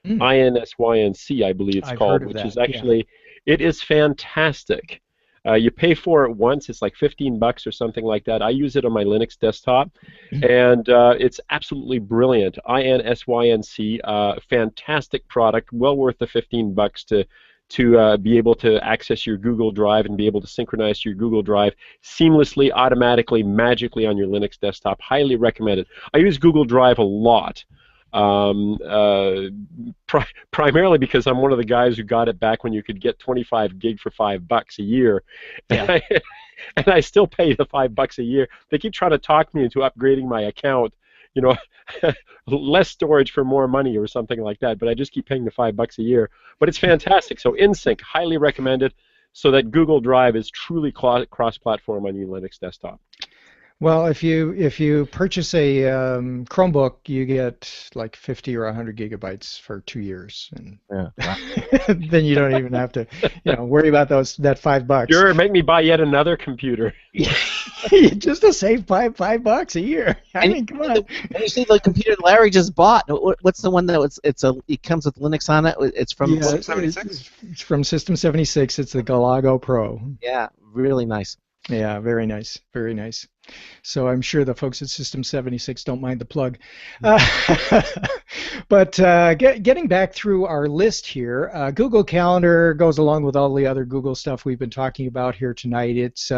INSYNC, I believe it's called, which is actually it is fantastic. You pay for it once; it's like $15 or something like that. I use it on my Linux desktop, and it's absolutely brilliant. INSYNC, fantastic product, well worth the $15 to be able to access your Google Drive and be able to synchronize your Google Drive seamlessly, automatically, magically on your Linux desktop. Highly recommended. I use Google Drive a lot, primarily because I'm one of the guys who got it back when you could get 25 gig for $5 a year, and I still pay the $5 a year. They keep trying to talk me into upgrading my account, less storage for more money or something like that, but I just keep paying the $5 a year. But it's fantastic. So InSync, highly recommended, so that Google Drive is truly cross-platform on your Linux desktop. Well, if you purchase a Chromebook, you get like 50 or 100 gigabytes for 2 years, and Yeah. then you don't even have to, worry about that $5. Sure, make me buy yet another computer. Just to save $5 a year. I mean, come on. And you see the computer Larry just bought. What's the one that it comes with Linux on it? It's from System 76? It's from System 76. It's the Galago Pro. Yeah, really nice. Yeah, very nice, very nice. So I'm sure the folks at System 76 don't mind the plug. But getting back through our list here, Google Calendar goes along with all the other Google stuff we've been talking about here tonight. It's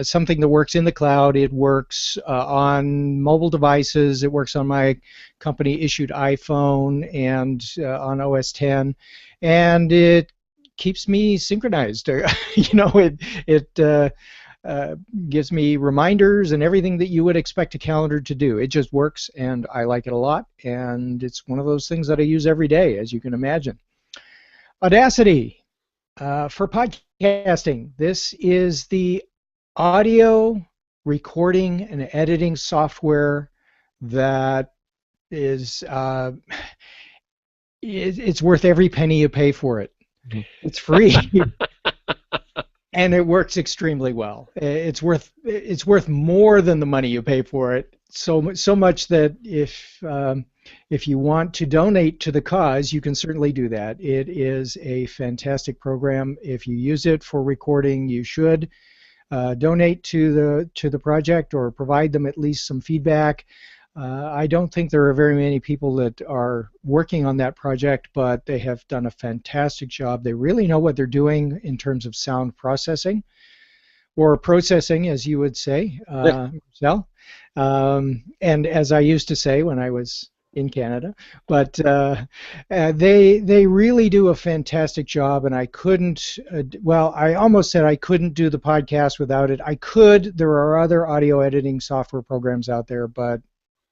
something that works in the cloud. It works on mobile devices. It works on my company-issued iPhone and on OS 10, and it keeps me synchronized. It gives me reminders and everything that you would expect a calendar to do. It just works, and I like it a lot, and it's one of those things that I use every day, as you can imagine. Audacity for podcasting. This is the audio recording and editing software that is it's worth every penny you pay for it. It's free. And it works extremely well. It's worth more than the money you pay for it. So much that if you want to donate to the cause, you can certainly do that. It is a fantastic program. If you use it for recording, you should donate to the project or provide them at least some feedback. I don't think there are very many people that are working on that project, but they have done a fantastic job. They really know what they're doing in terms of sound processing, or processing, as you would say, Marcel. And as I used to say when I was in Canada, but they really do a fantastic job, and I couldn't, I almost said I couldn't do the podcast without it. I could. There are other audio editing software programs out there, but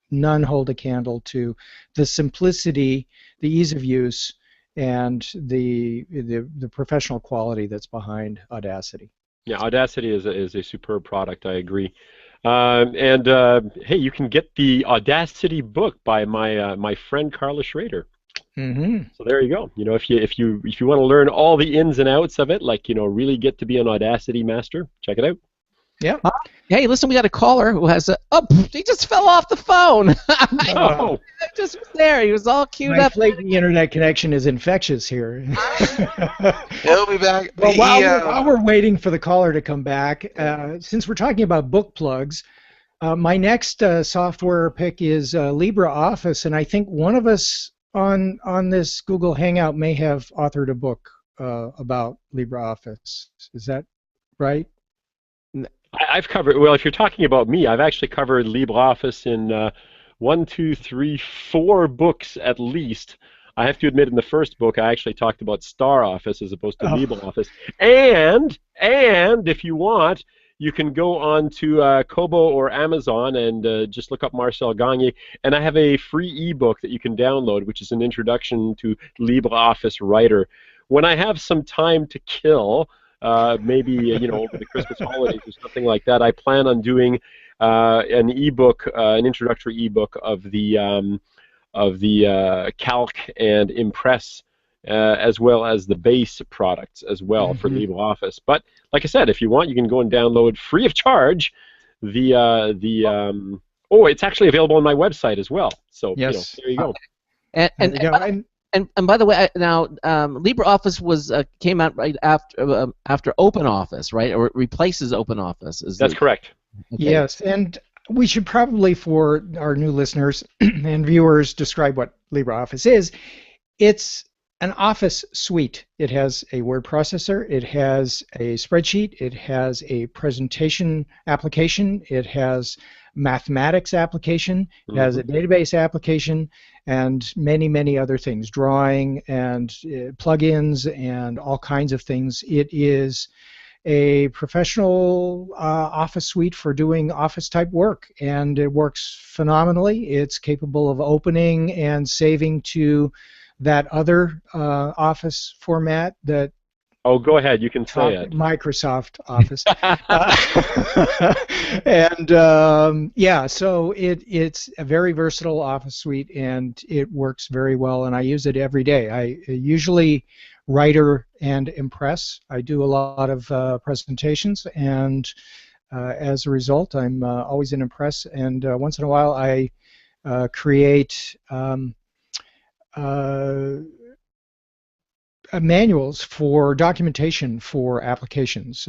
none hold a candle to the simplicity, the ease of use, and the professional quality that's behind Audacity. Yeah, Audacity is a superb product. I agree. Hey, you can get the Audacity book by my friend Carla Schrader. Mm-hmm. So there you go. If you want to learn all the ins and outs of it, really get to be an Audacity master, check it out. Yeah. Hey, listen, we got a caller who has he just fell off the phone. Oh. Just was there. He was all queued up. My flaky internet connection is infectious here. He'll be back. Well, while we're waiting for the caller to come back, since we're talking about book plugs, my next software pick is LibreOffice, and I think one of us on this Google Hangout may have authored a book about LibreOffice. Is that right? I've covered, well, if you're talking about me, I've actually covered LibreOffice in 1, 2, 3, 4 books at least. I have to admit, in the first book, I actually talked about StarOffice as opposed to LibreOffice. And if you want, you can go on to Kobo or Amazon and just look up Marcel Gagne. And I have a free ebook that you can download, which is an introduction to LibreOffice Writer. When I have some time to kill, maybe over the Christmas holidays or something like that, I plan on doing an ebook, an introductory ebook of the Calc and Impress, as well as the base products as well for LibreOffice. But like I said, if you want, you can go and download free of charge it's actually available on my website as well. So yes. There you go. And by the way, now LibreOffice came out right after OpenOffice, right? Or it replaces OpenOffice. That's correct. Okay. Yes, and we should probably, for our new listeners and viewers, describe what LibreOffice is. It's an office suite. It has a word processor, it has a spreadsheet, it has a presentation application, it has mathematics application, it has a database application, and many, many other things, drawing and plugins and all kinds of things. It is a professional office suite for doing office type work, and it works phenomenally. It's capable of opening and saving to that other Office format that Oh, go ahead. You can say it. Microsoft Office. Yeah, so it's a very versatile Office suite, and it works very well, and I use it every day. I usually Writer and Impress. I do a lot of presentations, and as a result, I'm always in Impress, and once in a while I create manuals for documentation for applications.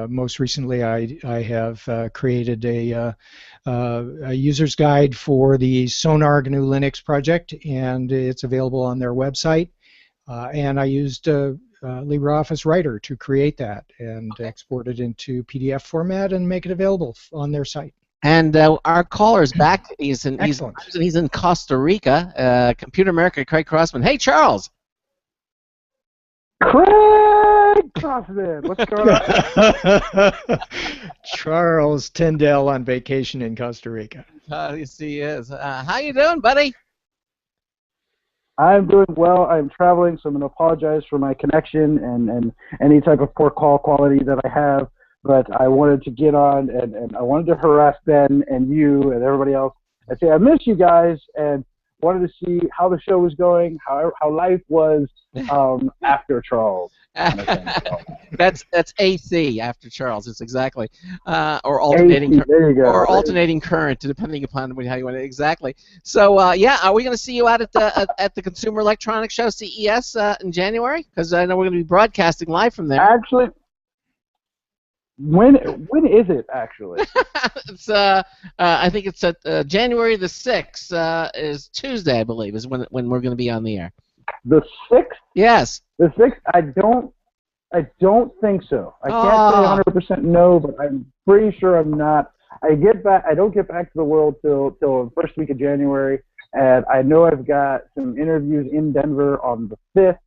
Most recently, I have created a user's guide for the Sonar GNU Linux project, and it's available on their website. And I used LibreOffice Writer to create that and export it into PDF format and make it available on their site. And our caller's back. He's in Costa Rica. Computer America, Craig Crossman. Hey, Charles. Craig Crossman, what's going on? Charles Tyndall on vacation in Costa Rica. Yes, he is. How you doing, buddy? I'm doing well. I'm traveling, so I'm going to apologize for my connection and any type of poor call quality that I have. But I wanted to get on, and I wanted to harass Ben and you and everybody else and say I miss you guys and wanted to see how the show was going, how life was after Charles. That's AC after Charles. It's exactly or alternating AC, there you go. Or alternating current, depending upon how you want it. Exactly. So yeah, are we going to see you out at the Consumer Electronics Show CES in January? Because I know we're going to be broadcasting live from there. Actually, when is it actually? It's I think it's at January the 6th is Tuesday, I believe, is when we're going to be on the air. The 6th? Yes. The 6th? I don't think so. I can't say 100% no, but I'm pretty sure I'm not. I don't get back to the world till the first week of January, and I know I've got some interviews in Denver on the 5th,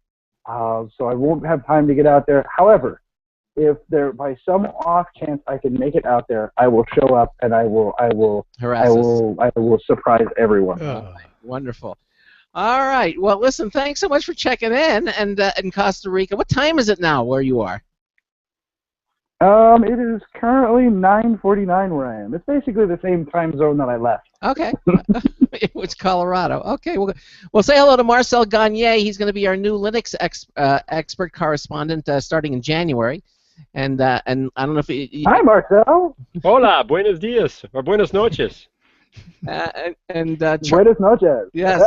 so I won't have time to get out there. However, if there by some off chance I can make it out there, I will show up and I will surprise everyone. Oh, wonderful. All right. Well, listen, thanks so much for checking in and in Costa Rica. What time is it now where you are? It is currently 9:49 where I am. It's basically the same time zone that I left. Okay. It's Colorado. Okay. We'll say hello to Marcel Gagne. He's going to be our new Linux expert correspondent starting in January. And I don't know if Hi, Marcel. Hola, buenos dias or buenas noches. Buenas noches. Yes.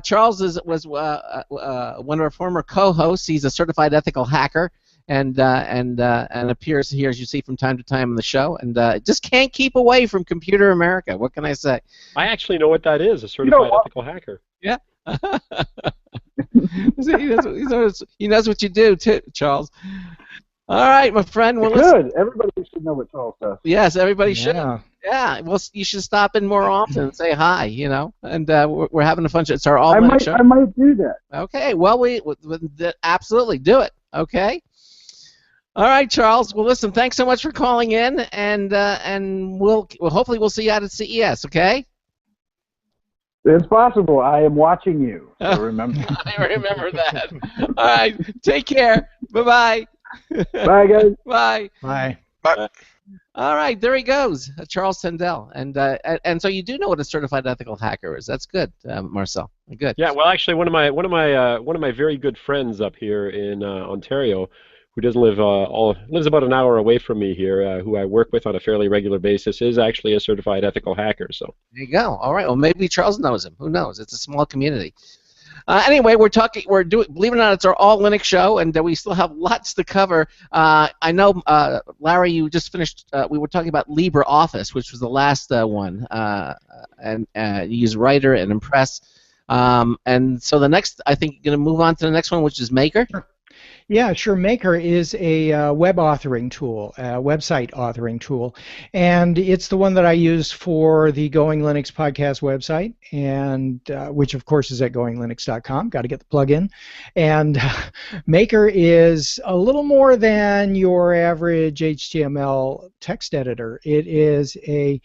Charles was one of our former co-hosts. He's a certified ethical hacker and appears here, as you see, from time to time on the show. And just can't keep away from Computer America. What can I say? I actually know what that is, a certified ethical hacker. Yeah. He knows what you do, too, Charles. All right, my friend. Well, good. Everybody should know what Charles does. Yes, everybody should. Yeah. Well, you should stop in more often and say hi. And we're having a fun show. It's our all-night show. I might do that. Okay. Well, we absolutely do it. Okay. All right, Charles. Well, listen. Thanks so much for calling in, and we'll hopefully we'll see you out at CES. Okay. It's possible. I am watching you. So remember. I remember that. All right. Take care. Bye-bye. Bye, guys. Bye. Bye. Bye. All right, there he goes, Charles Tyndall, and so you do know what a certified ethical hacker is. That's good, Marcel. Good. Yeah. Well, actually, one of my very good friends up here in Ontario, who doesn't live lives about an hour away from me here, who I work with on a fairly regular basis, is actually a certified ethical hacker. So there you go. All right. Well, maybe Charles knows him. Who knows? It's a small community. Anyway, believe it or not, it's our all Linux show, and we still have lots to cover. I know, Larry, you just finished. We were talking about LibreOffice, which was the last one, and you use Writer and Impress. And so the next, I think you're going to move on to the next one, which is Maker. Yeah, sure. Maker is a web authoring tool, a website authoring tool, and it's the one that I use for the Going Linux podcast website, and which of course is at goinglinux.com. Got to get the plug-in. And Maker is a little more than your average HTML text editor. It is a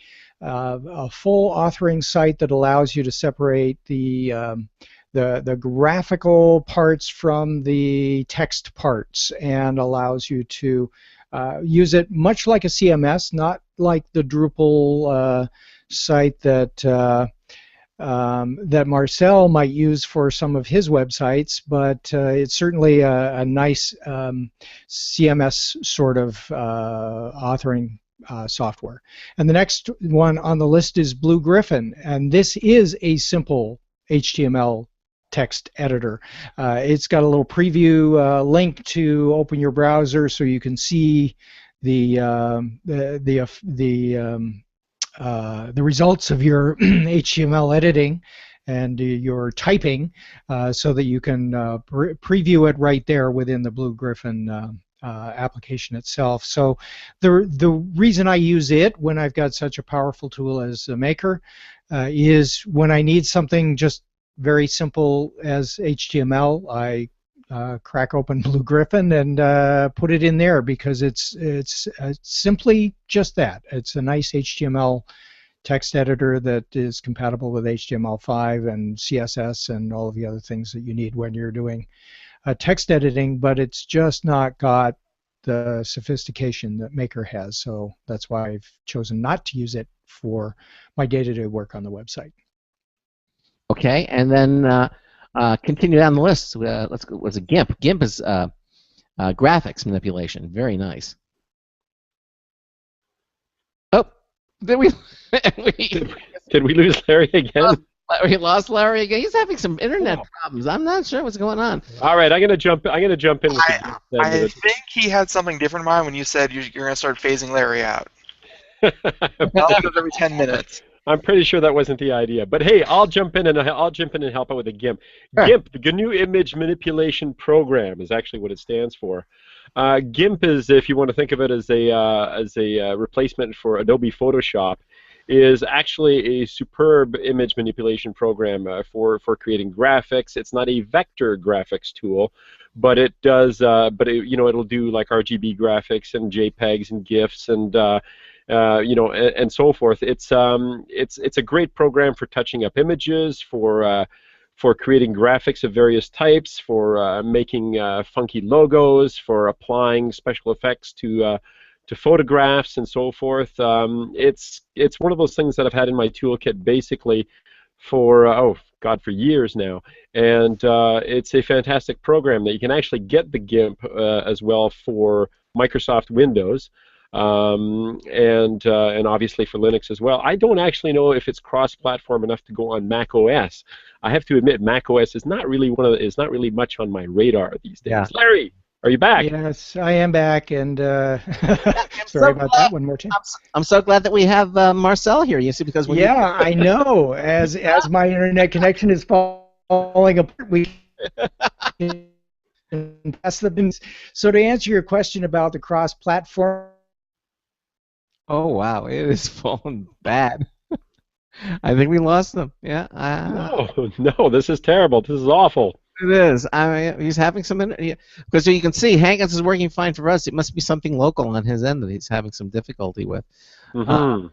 full authoring site that allows you to separate the the graphical parts from the text parts, and allows you to use it much like a CMS, not like the Drupal site that that Marcel might use for some of his websites, but it's certainly a nice CMS sort of authoring software. And the next one on the list is Blue Griffin, and this is a simple HTML text editor. It's got a little preview link to open your browser so you can see the results of your HTML editing and your typing, so that you can preview it right there within the Blue Griffin application itself. So the reason I use it when I've got such a powerful tool as a Maker is when I need something just very simple as HTML, I crack open Blue Griffin and put it in there, because it's simply just that. It's a nice HTML text editor that is compatible with HTML5 and CSS and all of the other things that you need when you're doing text editing, but it's just not got the sophistication that Maker has. So that's why I've chosen not to use it for my day-to-day work on the website. Okay, and then continue down the list. Let's go. What's a GIMP? GIMP is graphics manipulation. Very nice. Oh, did we? Did we lose Larry again? We lost Larry again. He's having some internet problems. I'm not sure what's going on. All right, I'm gonna jump in. With I think he had something different in mind when you said you're gonna start phasing Larry out. Every 10 minutes. I'm pretty sure that wasn't the idea, but hey, I'll jump in and help out with a GIMP. Sure. GIMP, the GNU Image Manipulation Program, is actually what it stands for. GIMP is, if you want to think of it as a replacement for Adobe Photoshop, is actually a superb image manipulation program for creating graphics. It's not a vector graphics tool, but it does. It'll do like RGB graphics and JPEGs and GIFs and and so forth. It's a great program for touching up images, for creating graphics of various types, for making funky logos, for applying special effects to photographs and so forth. It's one of those things that I've had in my toolkit basically for for years now, and it's a fantastic program that you can actually get the GIMP as well for Microsoft Windows. And obviously for Linux as well. I don't actually know if it's cross-platform enough to go on Mac OS. I have to admit, Mac OS is not really much on my radar these days. Yeah. Larry, are you back? Yes, I am back, and sorry about that one more time. I'm so glad that we have Marcel here. You see, because when I know. As my internet connection is falling apart, we can pass the bins. So to answer your question about the cross-platform. Oh wow, it is falling bad. I think we lost them. Yeah. No, this is terrible. This is awful. It is. I mean, he's having some because you can see Hangouts is working fine for us. It must be something local on his end that he's having some difficulty with. Mm-hmm.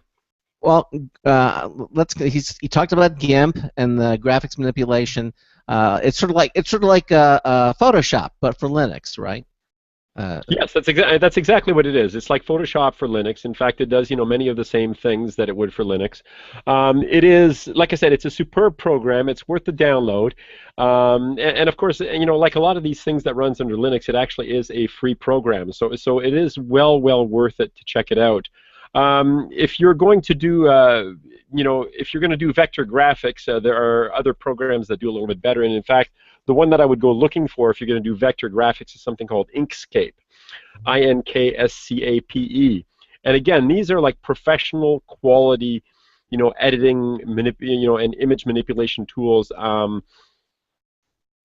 He talked about GIMP and the graphics manipulation. It's sort of like Photoshop, but for Linux, right? Yes, that's exactly what it is. It's like Photoshop for Linux. In fact, it does many of the same things that it would for Linux. It is, like I said, it's a superb program. It's worth the download. And of course, like a lot of these things that runs under Linux, it actually is a free program. So it is well worth it to check it out. If you're going to do vector graphics, there are other programs that do a little bit better. And in fact, the one that I would go looking for if you're going to do vector graphics is something called Inkscape, INKSCAPE. And again, these are like professional quality, editing, and image manipulation tools.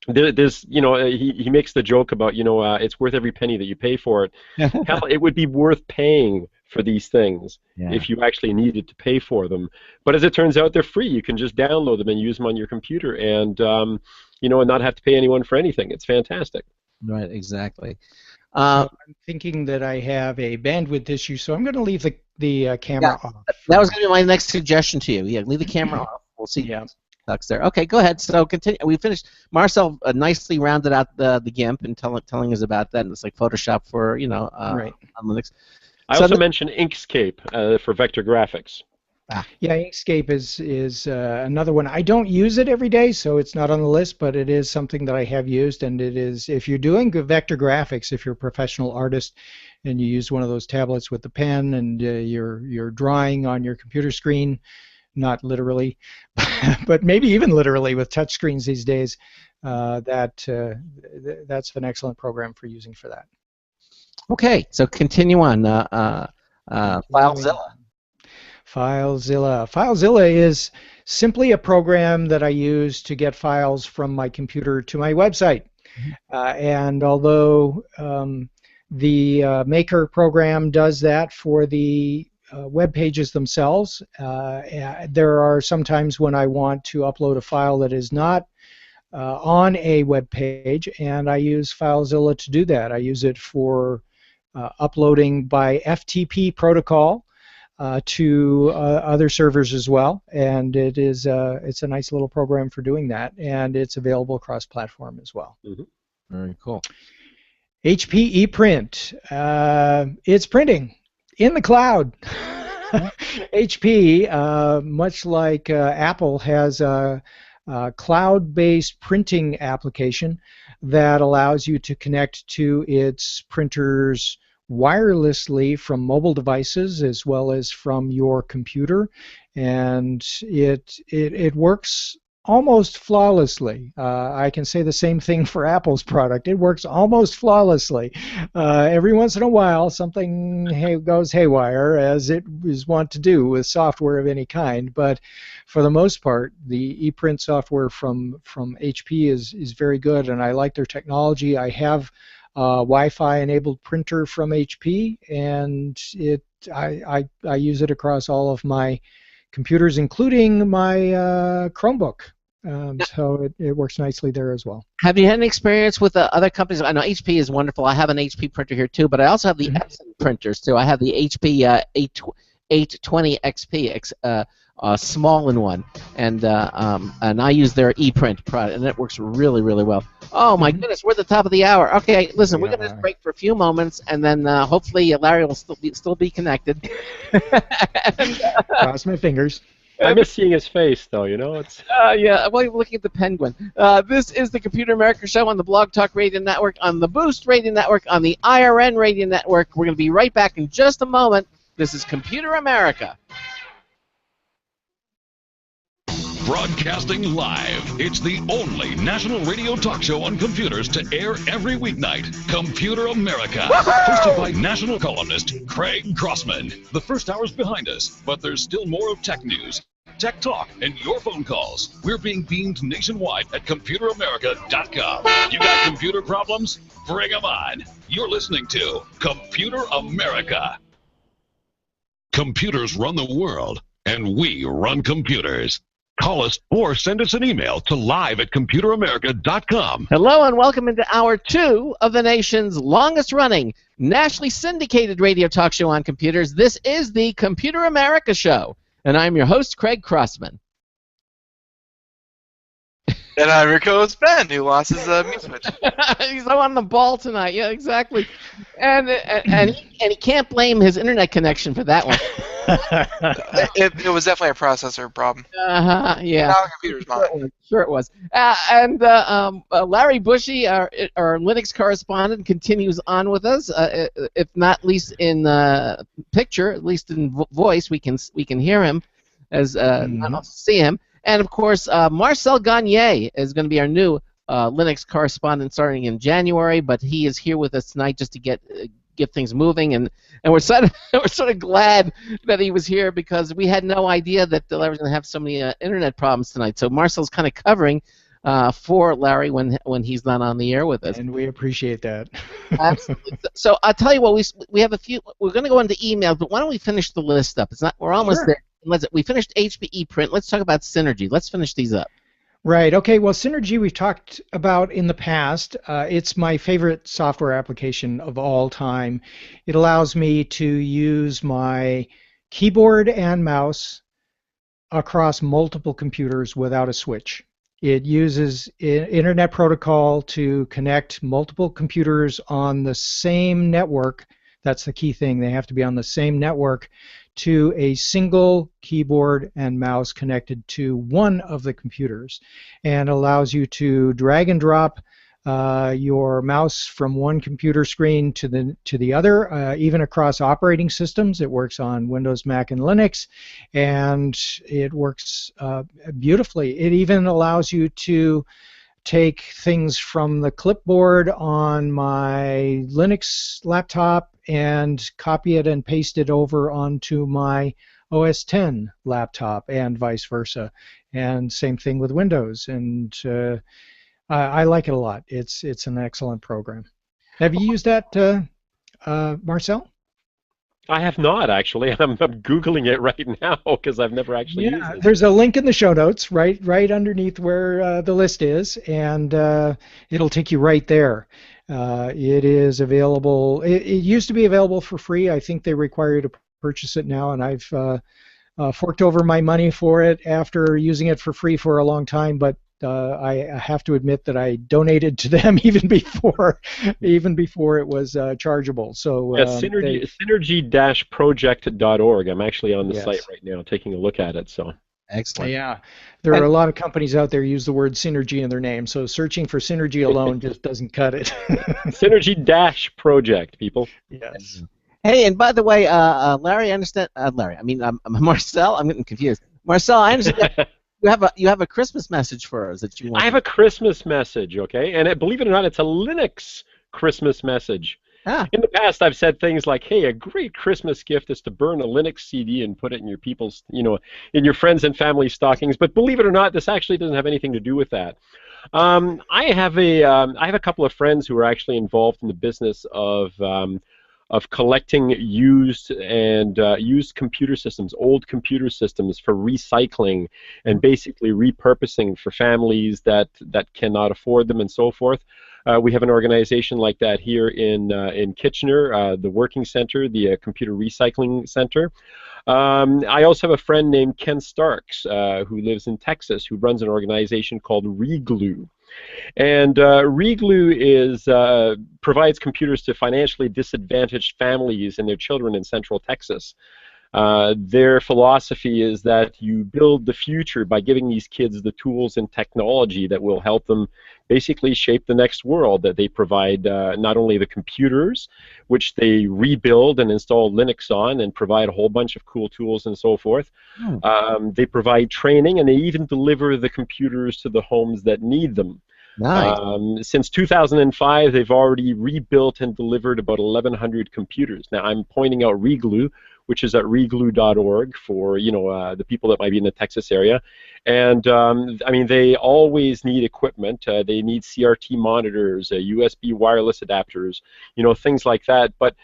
He makes the joke about, it's worth every penny that you pay for it. Hell, it would be worth paying for these things if you actually needed to pay for them. But as it turns out, they're free. You can just download them and use them on your computer, and and not have to pay anyone for anything. It's fantastic. Right, exactly. I'm thinking that I have a bandwidth issue, so I'm going to leave the camera off. That was going to be my next suggestion to you. Yeah, leave the camera off. We'll see. Yeah. tucks there. Okay, go ahead. So continue. We finished. Marcel nicely rounded out the GIMP and telling us about that. And it's like Photoshop for Right. on Linux. I also mentioned Inkscape for vector graphics. Yeah, Inkscape is another one. I don't use it every day, so it's not on the list, but it is something that I have used, and it is, if you're doing vector graphics, if you're a professional artist and you use one of those tablets with the pen and you're drawing on your computer screen, not literally, but maybe even literally with touch screens these days, that's an excellent program for using for that. Okay, so continue on. FileZilla. FileZilla. FileZilla is simply a program that I use to get files from my computer to my website. And although the Maker program does that for the web pages themselves, there are sometimes when I want to upload a file that is not on a web page, and I use FileZilla to do that. I use it for uploading by FTP protocol to other servers as well, and it's a nice little program for doing that, and it's available cross-platform as well. Very cool. HP ePrint. It's printing in the cloud. HP, much like Apple, has a cloud-based printing application that allows you to connect to its printers wirelessly from mobile devices as well as from your computer, and it works almost flawlessly. I can say the same thing for Apple's product. It works almost flawlessly. Every once in a while, something goes haywire, as it is wont to do with software of any kind. But for the most part, the ePrint software from HP is very good, and I like their technology. I have a Wi-Fi enabled printer from HP, and I use it across all of my computers, including my Chromebook. So it works nicely there as well. Have you had any experience with other companies? I know HP is wonderful. I have an HP printer here too, but I also have the Epson printers too. I have the HP 820 XP, small in one, and I use their ePrint product, and it works really, really well. Oh my goodness, we're at the top of the hour. Okay, listen, we're going to just break for a few moments, and then hopefully Larry will still be connected. Cross my fingers. I miss seeing his face, though. It's. Yeah, well, you're looking at the penguin. This is the Computer America Show on the Blog Talk Radio Network, on the Boost Radio Network, on the IRN Radio Network. We're going to be right back in just a moment. This is Computer America. Broadcasting live, it's the only national radio talk show on computers to air every weeknight. Computer America, hosted by national columnist Craig Crossman. The first hour's behind us, but there's still more of tech news, tech talk, and your phone calls. We're being beamed nationwide at ComputerAmerica.com. You got computer problems? Bring them on. You're listening to Computer America. Computers run the world, and we run computers. Call us or send us an email to live@ComputerAmerica.com. Hello and welcome into Hour 2 of the nation's longest-running, nationally syndicated radio talk show on computers. This is the Computer America Show, and I'm your host, Craig Crossman. And I'm your co-host, Ben, who lost his mute switch. He's on the ball tonight. Yeah, exactly. And he can't blame his internet connection for that one. It was definitely a processor problem. Yeah. Not a computer's mine. Sure it was. And Larry Bushey, our Linux correspondent, continues on with us. If not, at least in picture, at least in voice, we can hear him, as not also see him. And of course, Marcel Gagne is going to be our new Linux correspondent starting in January. But he is here with us tonight just to get things moving, and we're sort of glad that he was here, because we had no idea that Larry was going to have so many internet problems tonight. So Marcel's kind of covering for Larry when he's not on the air with us, and we appreciate that. Absolutely. So I'll tell you what, we have a few. We're going to go into emails, but why don't we finish the list up? We're almost there. We finished HP ePrint. Let's talk about Synergy. Let's finish these up. Right. Okay. Well, Synergy we've talked about in the past. It's my favorite software application of all time. It allows me to use my keyboard and mouse across multiple computers without a switch. It uses Internet Protocol to connect multiple computers on the same network. That's the key thing. They have to be on the same network to a single keyboard and mouse connected to one of the computers, and allows you to drag and drop your mouse from one computer screen to the other, even across operating systems. It works on Windows, Mac, and Linux, and it works beautifully. It even allows you to take things from the clipboard on my Linux laptop and copy it and paste it over onto my OS X laptop, and vice versa. And same thing with Windows. And I like it a lot. It's an excellent program. Have you used that, Marcel? I have not, actually. I'm Googling it right now because I've never actually used it. There's a link in the show notes right underneath where the list is, and it'll take you right there. It is available. It used to be available for free. I think they require you to purchase it now, and I've forked over my money for it after using it for free for a long time, but I have to admit that I donated to them even before it was chargeable. So synergy-project.org. I'm actually on the site right now, taking a look at it. So excellent. Yeah, there are a lot of companies out there use the word synergy in their name. So searching for synergy alone just doesn't cut it. Synergy-project, people. Yes. Hey, and by the way, Larry, I understand. Larry, I mean Marcel. I'm getting confused. Marcel, I understand. You have a Christmas message for us that you want. I have a Christmas message, okay? And believe it or not, it's a Linux Christmas message. In the past, I've said things like, "Hey, a great Christmas gift is to burn a Linux CD and put it in your people's, in your friends and family stockings." But believe it or not, this actually doesn't have anything to do with that. I have a couple of friends who are actually involved in the business of collecting used computer systems, old computer systems, for recycling and basically repurposing for families that cannot afford them and so forth. We have an organization like that here in Kitchener, the Working Center, the Computer Recycling Center. I also have a friend named Ken Starks who lives in Texas, who runs an organization called Reglue. And Reglue provides computers to financially disadvantaged families and their children in Central Texas. Their philosophy is that you build the future by giving these kids the tools and technology that will help them basically shape the next world. That they provide not only the computers, which they rebuild and install Linux on and provide a whole bunch of cool tools and so forth. They provide training, and they even deliver the computers to the homes that need them. Nice. Since 2005, they've already rebuilt and delivered about 1,100 computers. Now, I'm pointing out Reglue, which is at reglue.org for the people that might be in the Texas area. And I mean, they always need equipment. They need CRT monitors, USB wireless adapters, things like that. But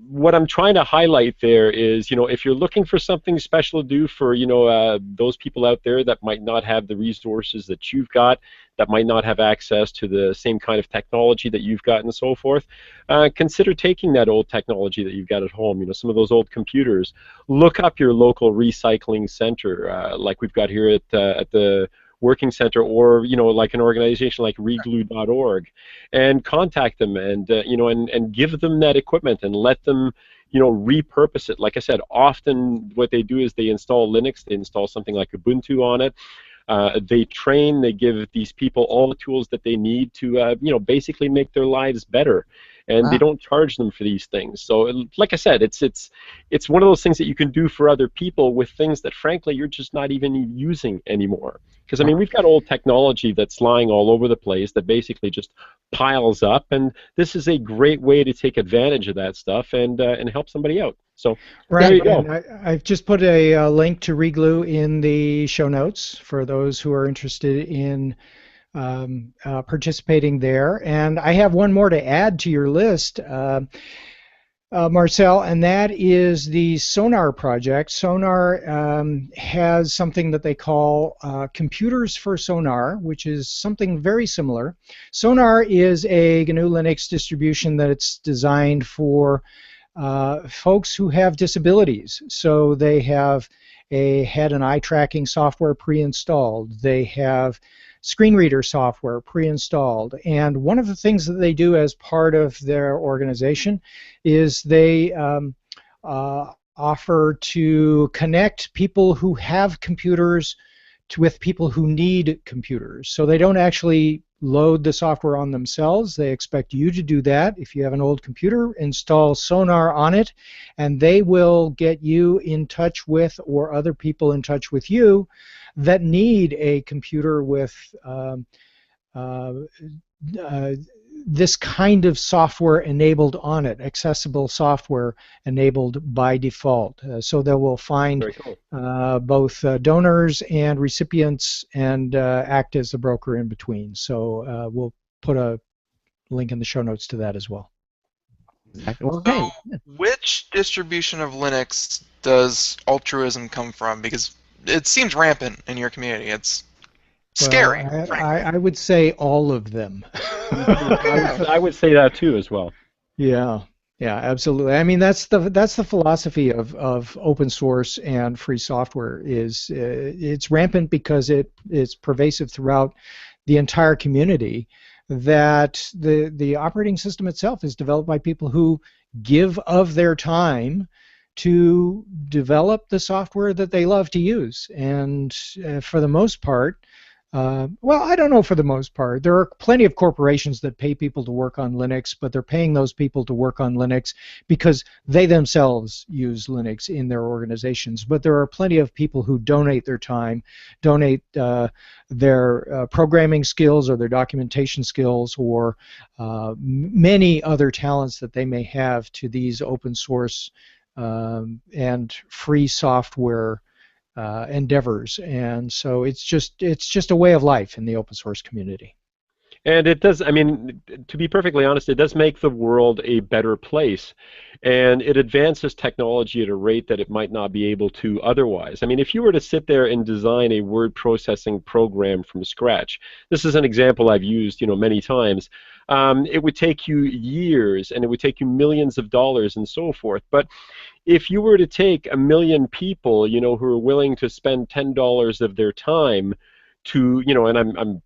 what I'm trying to highlight there is, if you're looking for something special to do for, those people out there that might not have the resources that you've got, that might not have access to the same kind of technology that you've got and so forth, consider taking that old technology that you've got at home, some of those old computers. Look up your local recycling center, like we've got here at the Working Center, or like an organization like reglue.org, and contact them and and give them that equipment and let them repurpose it. Like I said, often what they do is they install Linux, they install something like Ubuntu on it. They train, they give these people all the tools that they need to basically make their lives better. And they don't charge them for these things. So, like I said, it's one of those things that you can do for other people with things that, frankly, you're just not even using anymore. Because, I mean, we've got old technology that's lying all over the place that basically just piles up, and this is a great way to take advantage of that stuff and help somebody out. So, there you go. And I've just put a link to Reglue in the show notes for those who are interested in participating there. And I have one more to add to your list, Marcel, and that is the Sonar project. Sonar has something that they call Computers for Sonar, which is something very similar. Sonar is a GNU Linux distribution that it's designed for folks who have disabilities. So they had an eye tracking software pre-installed. They have screen reader software pre-installed. And one of the things that they do as part of their organization is they offer to connect people who have computers with people who need computers. So they don't actually load the software on themselves. They expect you to do that. If you have an old computer, install Sonar on it, and they will get you in touch with, or other people in touch with you, that need a computer with this kind of software enabled on it, accessible software enabled by default. So they will find both donors and recipients and act as the broker in between. So we'll put a link in the show notes to that as well. So which distribution of Linux does altruism come from? Because it seems rampant in your community. It's scary. Well, I would say all of them. I would say that too as well. Yeah, absolutely. I mean, that's the philosophy of open source and free software. It's rampant because it's pervasive throughout the entire community. That the operating system itself is developed by people who give of their time to develop the software that they love to use, and for the most part. Well, I don't know for the most part. There are plenty of corporations that pay people to work on Linux, but they're paying those people to work on Linux because they themselves use Linux in their organizations. But there are plenty of people who donate their time, donate their programming skills or their documentation skills or many other talents that they may have to these open source and free software endeavors, and so it's just a way of life in the open source community. And it does, I mean, to be perfectly honest, it does make the world a better place, and it advances technology at a rate that it might not be able to otherwise. I mean, if you were to sit there and design a word processing program from scratch, this is an example I've used, many times. It would take you years, and it would take you millions of dollars and so forth. But if you were to take 1 million people, who are willing to spend $10 of their time to, and I'm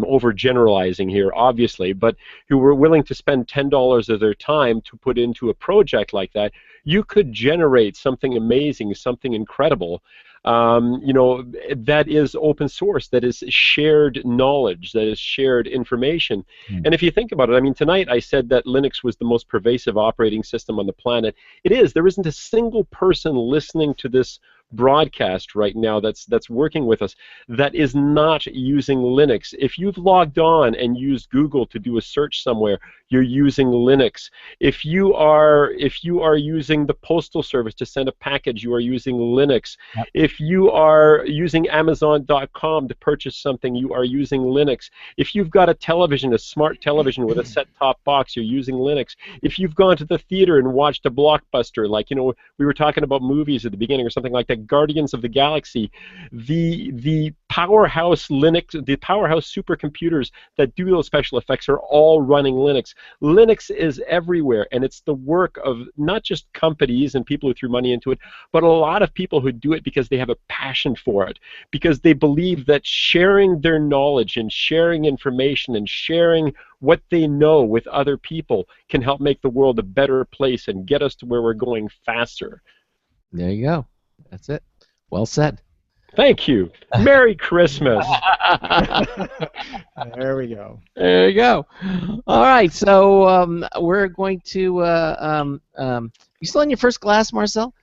overgeneralizing here, obviously, but who were willing to spend $10 of their time to put into a project like that, you could generate something amazing, something incredible. That is open source, that is shared knowledge, that is shared information. And if you think about it, I mean, tonight I said that Linux was the most pervasive operating system on the planet. It is. There isn't a single person listening to this broadcast right now that's working with us that is not using Linux. If you've logged on and used Google to do a search somewhere, you're using Linux. If you are using the postal service to send a package, you are using Linux. Yep. If you are using Amazon.com to purchase something, you are using Linux. If you've got a television, a smart television with a set-top box, you're using Linux. If you've gone to the theater and watched a blockbuster, like we were talking about movies at the beginning or something like that, Guardians of the Galaxy, the powerhouse Linux, the powerhouse supercomputers that do those special effects are all running Linux. Linux is everywhere, and it's the work of not just companies and people who threw money into it, but a lot of people who do it because they have a passion for it, because they believe that sharing their knowledge and sharing information and sharing what they know with other people can help make the world a better place and get us to where we're going faster. There you go. That's it. Well said. Thank you. Merry Christmas. There we go. There you go. All right, so we're going to. You still in your first glass, Marcel?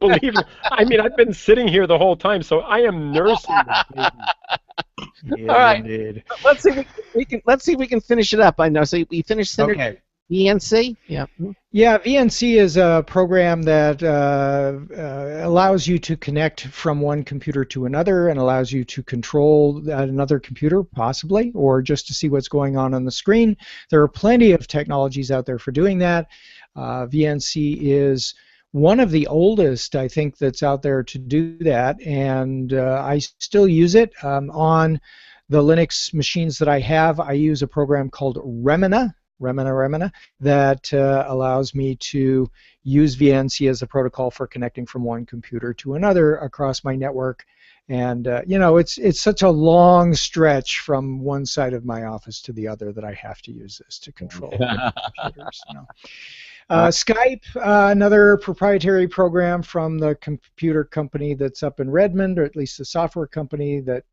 Believe me. I mean, I've been sitting here the whole time, so I am nursing this baby. Yeah, all right. Indeed. Let's see if we can finish it up. I know. So we finished Synergy. Okay. VNC? Yeah. Yeah, VNC is a program that allows you to connect from one computer to another and allows you to control another computer, possibly, or just to see what's going on the screen. There are plenty of technologies out there for doing that. VNC is one of the oldest, I think, that's out there to do that, and I still use it. On the Linux machines that I have, I use a program called Remina. Remina, that allows me to use VNC as a protocol for connecting from one computer to another across my network. And it's such a long stretch from one side of my office to the other that I have to use this to control computers. Skype, another proprietary program from the computer company that's up in Redmond, or at least the software company that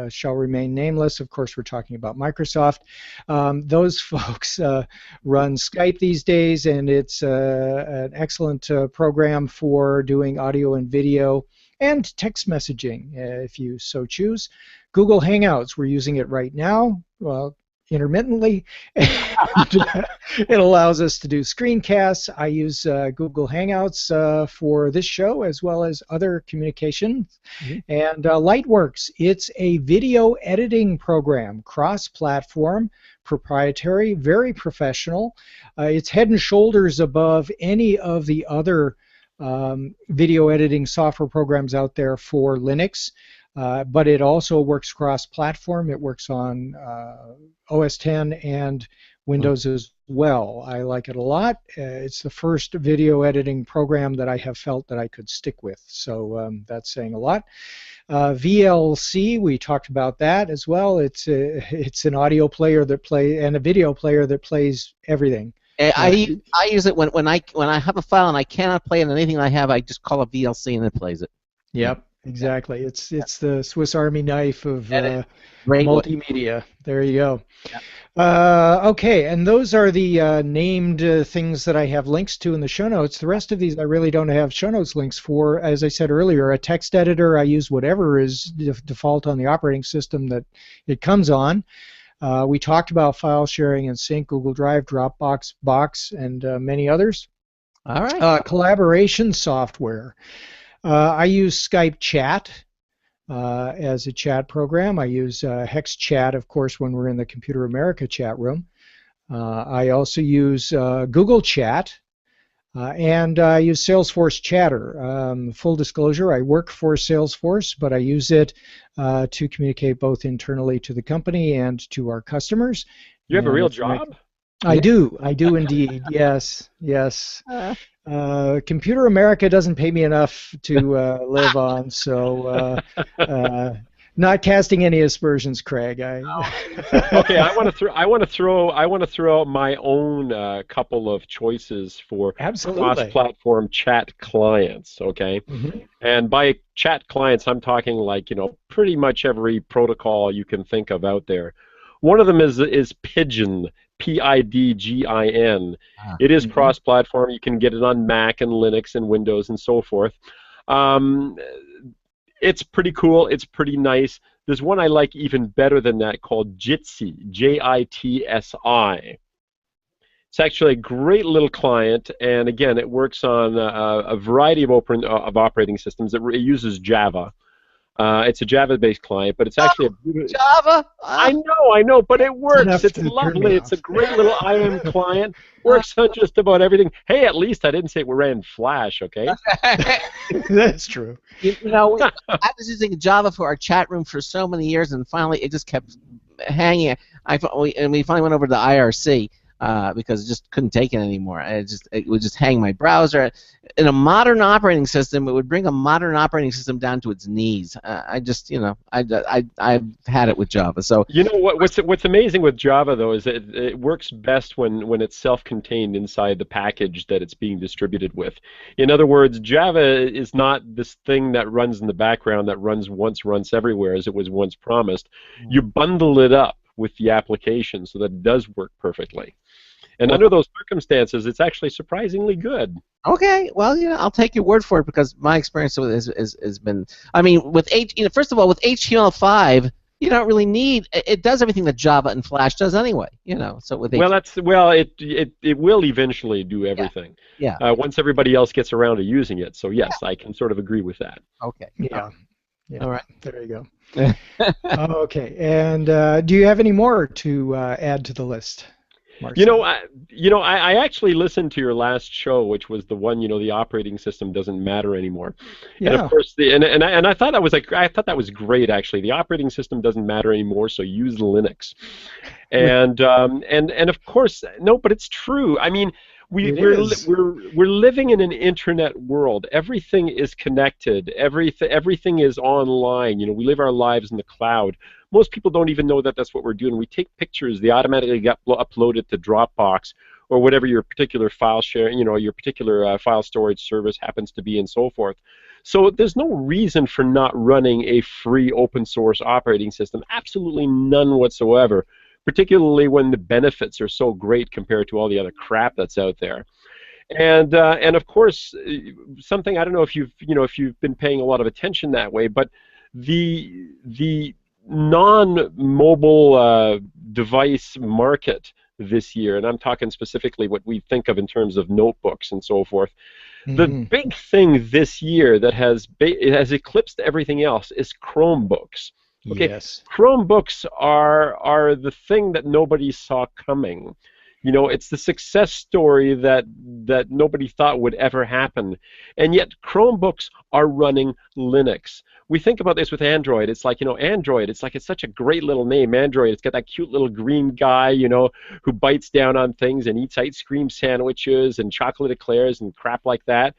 shall remain nameless. Of course, we're talking about Microsoft. Those folks run Skype these days, and it's an excellent program for doing audio and video and text messaging, if you so choose. Google Hangouts, we're using it right now. Well, intermittently. It allows us to do screencasts. I use Google Hangouts for this show as well as other communications. And Lightworks, it's a video editing program, cross-platform, proprietary, very professional. It's head and shoulders above any of the other video editing software programs out there for Linux. But it also works cross-platform. It works on OS X and Windows as well. I like it a lot. It's the first video editing program that I have felt that I could stick with, so that's saying a lot. VLC, we talked about that as well. It's an audio player that and a video player that plays everything. I use it when I have a file and I cannot play it on anything I have. I just call it VLC and it plays it. Yep. Exactly. It's the Swiss Army knife of multimedia. There you go. Yeah. Okay, and those are the named things that I have links to in the show notes. The rest of these I really don't have show notes links for. As I said earlier, a text editor, I use whatever is default on the operating system that it comes on. We talked about file sharing and sync, Google Drive, Dropbox, Box, and many others. All right. Collaboration software. I use Skype Chat as a chat program. I use Hex Chat, of course, when we're in the Computer America chat room. I also use Google Chat, and I use Salesforce Chatter. Full disclosure, I work for Salesforce, but I use it to communicate both internally to the company and to our customers. You have a real job? I do indeed. Yes. Computer America doesn't pay me enough to live on, so not casting any aspersions, Craig. Okay, I want to throw out my own couple of choices for cross-platform chat clients. Okay, and by chat clients, I'm talking like pretty much every protocol you can think of out there. One of them is Pidgin. Pidgin. It is cross-platform. You can get it on Mac and Linux and Windows and so forth. It's pretty cool. It's pretty nice. There's one I like even better than that called Jitsi, Jitsi. It's actually a great little client, and again, it works on a variety of operating systems. It uses Java. It's a Java-based client, but it's actually a Java. I know, but it works. It's lovely. It's a great little IM client. Works on just about everything. Hey, at least I didn't say it ran Flash, okay? That's true. I was using Java for our chat room for so many years, and finally it just kept hanging. We finally went over to IRC. Because it just couldn't take it anymore. It would just hang my browser. In a modern operating system, it would bring a modern operating system down to its knees. I've had it with Java. So what's amazing with Java though is that it works best when it's self-contained inside the package that it's being distributed with. In other words, Java is not this thing that runs in the background that runs once, runs everywhere as it was once promised. You bundle it up with the application so that it does work perfectly. And under those circumstances, it's actually surprisingly good. Okay, well, I'll take your word for it because my experience with it has been. I mean, with first of all, with HTML5, you don't really need. It does everything that Java and Flash does anyway. So with it will eventually do everything. Yeah. Once everybody else gets around to using it. So yes, I can sort of agree with that. Okay. Yeah. All right. There you go. Okay. And do you have any more to add to the list? Marcel. I actually listened to your last show, which was the one, the operating system doesn't matter anymore. Yeah. And of course, I thought that was great actually. The operating system doesn't matter anymore, so use Linux. And of course, no, but it's true. I mean, we're living in an internet world. Everything is connected. Everything is online. We live our lives in the cloud. Most people don't even know that that's what we're doing. We take pictures, they automatically get uploaded to Dropbox or whatever your particular file share, your particular file storage service happens to be, and so forth. So there's no reason for not running a free open source operating system. Absolutely none whatsoever, particularly when the benefits are so great compared to all the other crap that's out there. And of course, something, I don't know if you've been paying a lot of attention that way, but the non-mobile device market this year, and I'm talking specifically what we think of in terms of notebooks and so forth. The big thing this year that has eclipsed everything else is Chromebooks. Okay, yes. Chromebooks are the thing that nobody saw coming. It's the success story that nobody thought would ever happen. And yet Chromebooks are running Linux. We think about this with Android. It's like, Android, it's such a great little name, Android. It's got that cute little green guy, who bites down on things and eats ice cream sandwiches and chocolate eclairs and crap like that.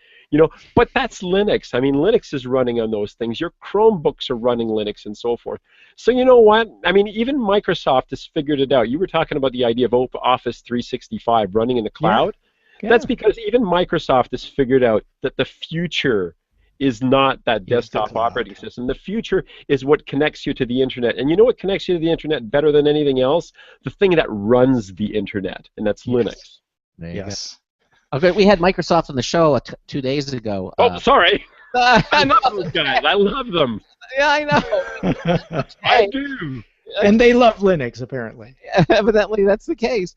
But that's Linux. I mean, Linux is running on those things. Your Chromebooks are running Linux and so forth. So you know what? I mean, even Microsoft has figured it out. You were talking about the idea of Office 365 running in the cloud. Yeah. That's because even Microsoft has figured out that the future is not that desktop operating system. The future is what connects you to the internet. And you know what connects you to the internet better than anything else? The thing that runs the internet, and that's Linux. Yes. Okay, we had Microsoft on the show 2 days ago. Oh, sorry. I love those guys. I love them. Yeah, I know. I do. And they love Linux, apparently. Evidently, that's the case.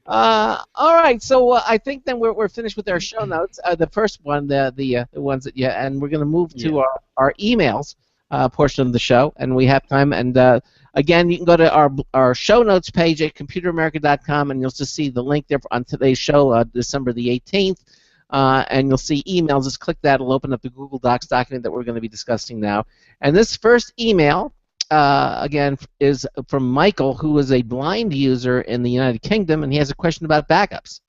All right, so I think then we're finished with our show notes. The first one, the ones that and we're going to move to our emails portion of the show, and we have time. And again, you can go to our show notes page at computeramerica.com, and you'll just see the link there on today's show, December the 18th. And you'll see emails. Just click that. It'll open up the Google Docs document that we're going to be discussing now. And this first email, again, is from Michael, who is a blind user in the United Kingdom, and he has a question about backups.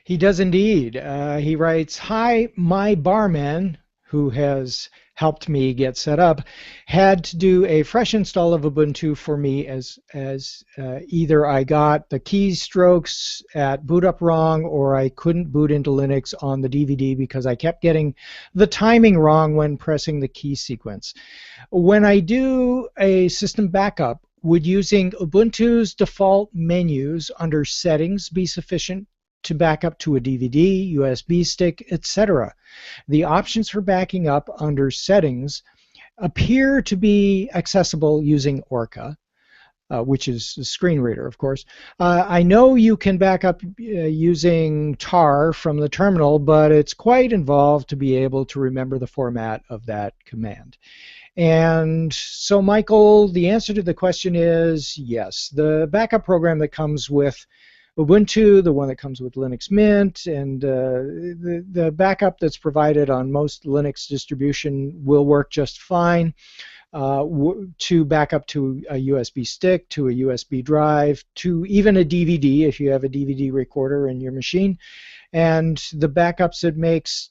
He does indeed. He writes, "Hi, my barman, who has helped me get set up, had to do a fresh install of Ubuntu for me as either I got the keystrokes at boot up wrong, or I couldn't boot into Linux on the DVD because I kept getting the timing wrong when pressing the key sequence. When I do a system backup, would using Ubuntu's default menus under settings be sufficient to back up to a DVD, USB stick, etc.? The options for backing up under settings appear to be accessible using Orca, which is a screen reader, of course. I know you can back up using tar from the terminal, but it's quite involved to be able to remember the format of that command." And so, Michael, the answer to the question is yes. The backup program that comes with Ubuntu, the one that comes with Linux Mint, and the backup that's provided on most Linux distribution will work just fine to back up to a USB stick, to a USB drive, to even a DVD if you have a DVD recorder in your machine. And the backups it makes,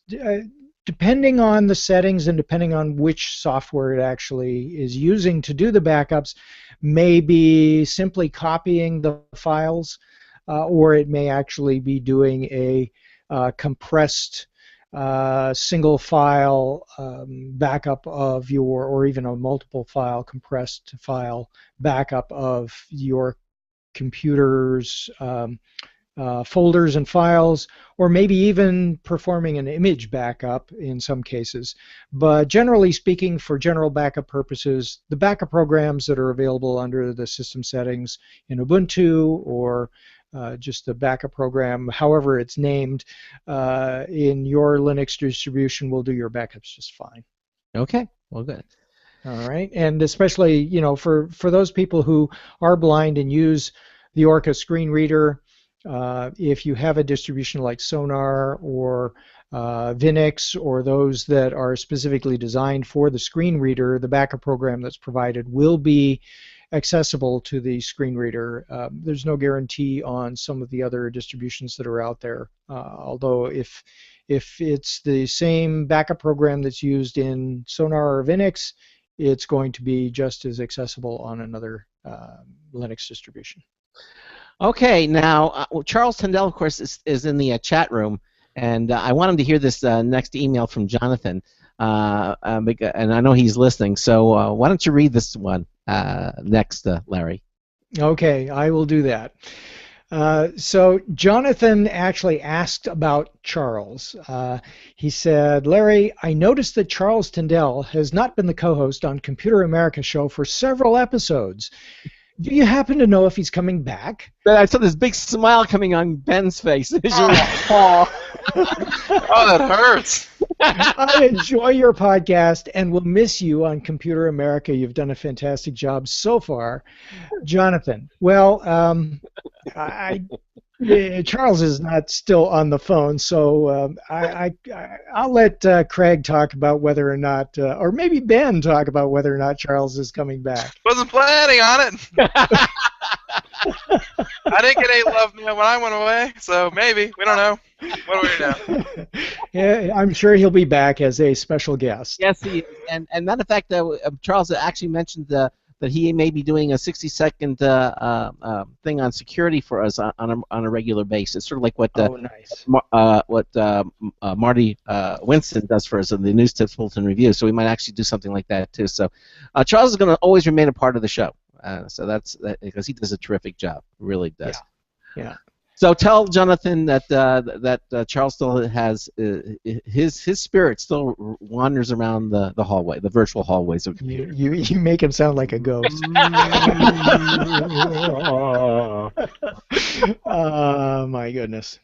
depending on the settings and depending on which software it actually is using to do the backups, may be simply copying the files, or it may actually be doing a compressed single file backup of your, or even a multiple file compressed file backup of your computer's folders and files, or maybe even performing an image backup in some cases. But generally speaking, for general backup purposes, the backup programs that are available under the system settings in Ubuntu, or just the backup program, however it's named, in your Linux distribution will do your backups just fine. Okay, well, good. All right, and especially, for those people who are blind and use the Orca screen reader. If you have a distribution like Sonar or Linux or those that are specifically designed for the screen reader, the backup program that's provided will be accessible to the screen reader. There's no guarantee on some of the other distributions that are out there, although if it's the same backup program that's used in Sonar or Linux, it's going to be just as accessible on another Linux distribution. Okay, now Charles Tindall, of course, is in the chat room, and I want him to hear this next email from Jonathan, and I know he's listening. So why don't you read this one next, Larry? Okay, I will do that. So Jonathan actually asked about Charles. He said, Larry, I noticed that Charles Tindall has not been the co-host on Computer America show for several episodes. Do you happen to know if he's coming back? I saw this big smile coming on Ben's face. Oh, that hurts. I enjoy your podcast and will miss you on Computer America. You've done a fantastic job so far. Jonathan, well, Charles is not still on the phone, so I'll let Craig talk about whether or not, or maybe Ben talk about whether or not Charles is coming back. Wasn't planning on it. I didn't get any love mail when I went away, so maybe. We don't know. What do we know? Yeah, I'm sure he'll be back as a special guest. Yes, he is. And matter of fact, Charles actually mentioned that he may be doing a 60-second thing on security for us on a regular basis, sort of like what Marty Winston does for us in the News Tips Bulletin Review. So we might actually do something like that too. So Charles is going to always remain a part of the show. So that's because he does a terrific job, really does. Yeah. So tell Jonathan that Charles still has his spirit still wanders around the hallway, the virtual hallways of computer. You make him sound like a ghost. Oh my goodness.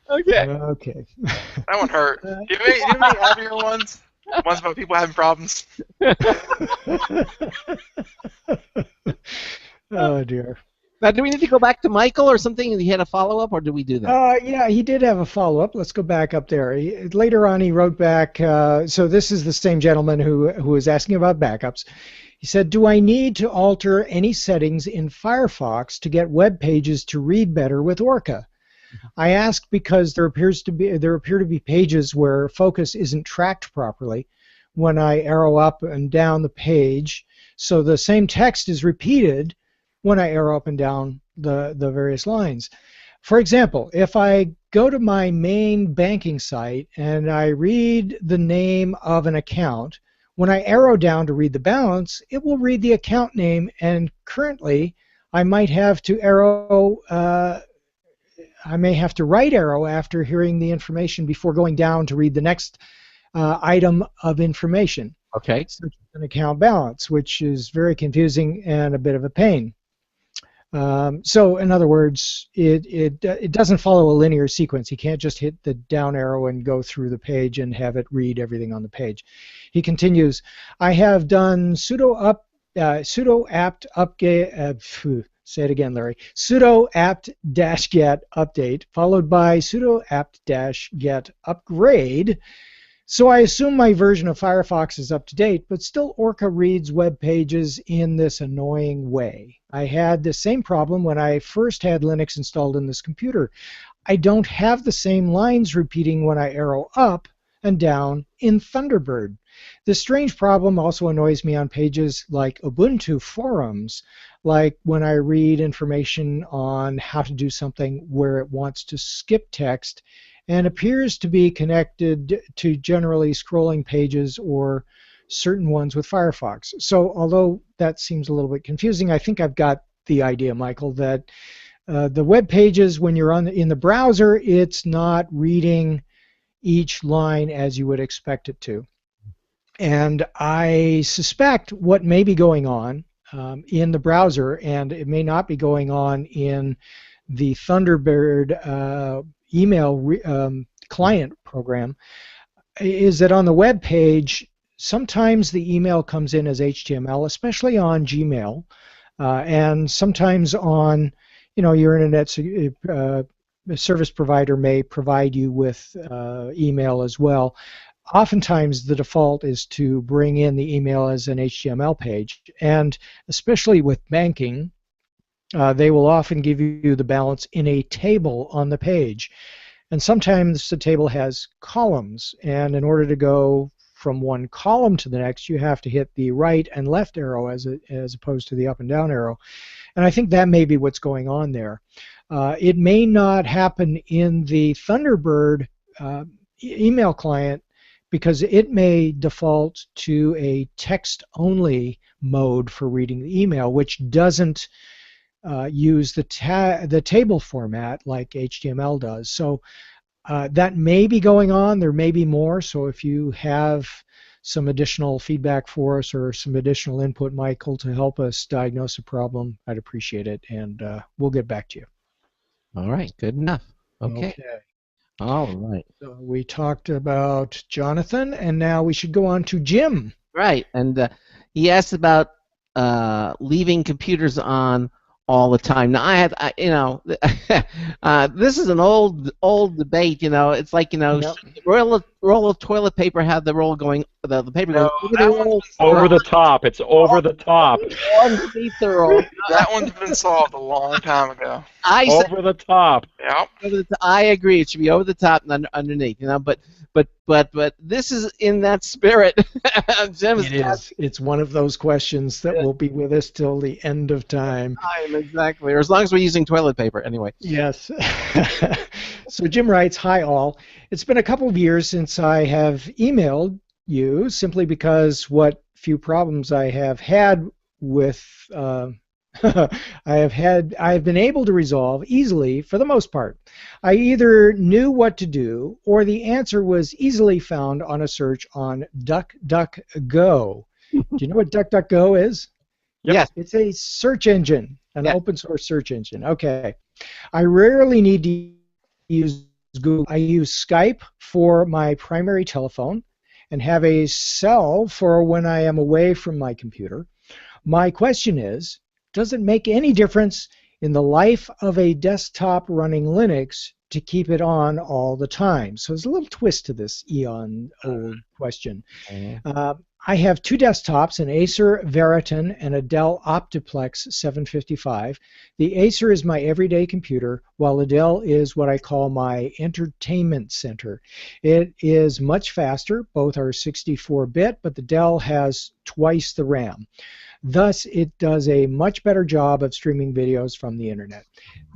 Okay. Okay. That one hurt. Do you have any happier ones? Ones about people having problems? Oh dear. Now, do we need to go back to Michael or something? He had a follow-up, or do we do that? Yeah, he did have a follow-up. Let's go back up there. Later on, he wrote back. So this is the same gentleman who was asking about backups. He said, "Do I need to alter any settings in Firefox to get web pages to read better with Orca?" I ask because there appear to be pages where focus isn't tracked properly when I arrow up and down the page, so the same text is repeated when I arrow up and down the various lines. For example, if I go to my main banking site and I read the name of an account, when I arrow down to read the balance, it will read the account name, and currently I might have to right arrow after hearing the information before going down to read the next item of information. Okay. Such as an account balance, which is very confusing and a bit of a pain. So in other words, it doesn't follow a linear sequence. You can't just hit the down arrow and go through the page and have it read everything on the page. He continues, I have done sudo apt update, say it again, Larry, sudo apt-get update followed by sudo apt-get upgrade. So I assume my version of Firefox is up to date, but still Orca reads web pages in this annoying way. I had the same problem when I first had Linux installed in this computer. I don't have the same lines repeating when I arrow up and down in Thunderbird. This strange problem also annoys me on pages like Ubuntu forums, like when I read information on how to do something where it wants to skip text and appears to be connected to generally scrolling pages or certain ones with Firefox. So although that seems a little bit confusing, I think I've got the idea, Michael, that the web pages, when you're in the browser, it's not reading each line as you would expect it to. And I suspect what may be going on in the browser, and it may not be going on in the Thunderbird email client program, is that on the web page, sometimes the email comes in as HTML, especially on Gmail, and sometimes on your internet service provider may provide you with email as well. Oftentimes, the default is to bring in the email as an HTML page, and especially with banking, they will often give you the balance in a table on the page. And sometimes the table has columns, and in order to go from one column to the next, you have to hit the right and left arrow as opposed to the up and down arrow. And I think that may be what's going on there. It may not happen in the Thunderbird email client because it may default to a text-only mode for reading the email, which doesn't use the table format like HTML does. So that may be going on. There may be more. So if you have some additional feedback for us or some additional input, Michael, to help us diagnose a problem, I'd appreciate it, and we'll get back to you. All right, good enough. Okay. All right. So we talked about Jonathan, and now we should go on to Jim. Right, and he asked about leaving computers on all the time. Now, this is an old debate. It's like, roll of toilet paper had the roll going, the paper goes over the top. It's over the top. Underneath the roll. That one's been solved a long time ago. Over the top. Yep. I agree. It should be over the top and underneath. But this is in that spirit. Jim it is. It's one of those questions that will be with us till the end of time. Exactly. Or as long as we're using toilet paper, anyway. Yes. So Jim writes, "Hi all. It's been a couple of years since I have emailed you, simply because what few problems I have had with I have been able to resolve easily for the most part. I either knew what to do or the answer was easily found on a search on DuckDuckGo." Do you know what DuckDuckGo is? Yep. Yes. It's a search engine, an open source search engine. Okay. I rarely need to use Google. I use Skype for my primary telephone and have a cell for when I am away from my computer. My question is, does it make any difference in the life of a desktop running Linux to keep it on all the time? So there's a little twist to this eon-old question. I have two desktops, an Acer Veriton and a Dell Optiplex 755. The Acer is my everyday computer, while the Dell is what I call my entertainment center. It is much faster. Both are 64-bit, but the Dell has twice the RAM. Thus, it does a much better job of streaming videos from the internet.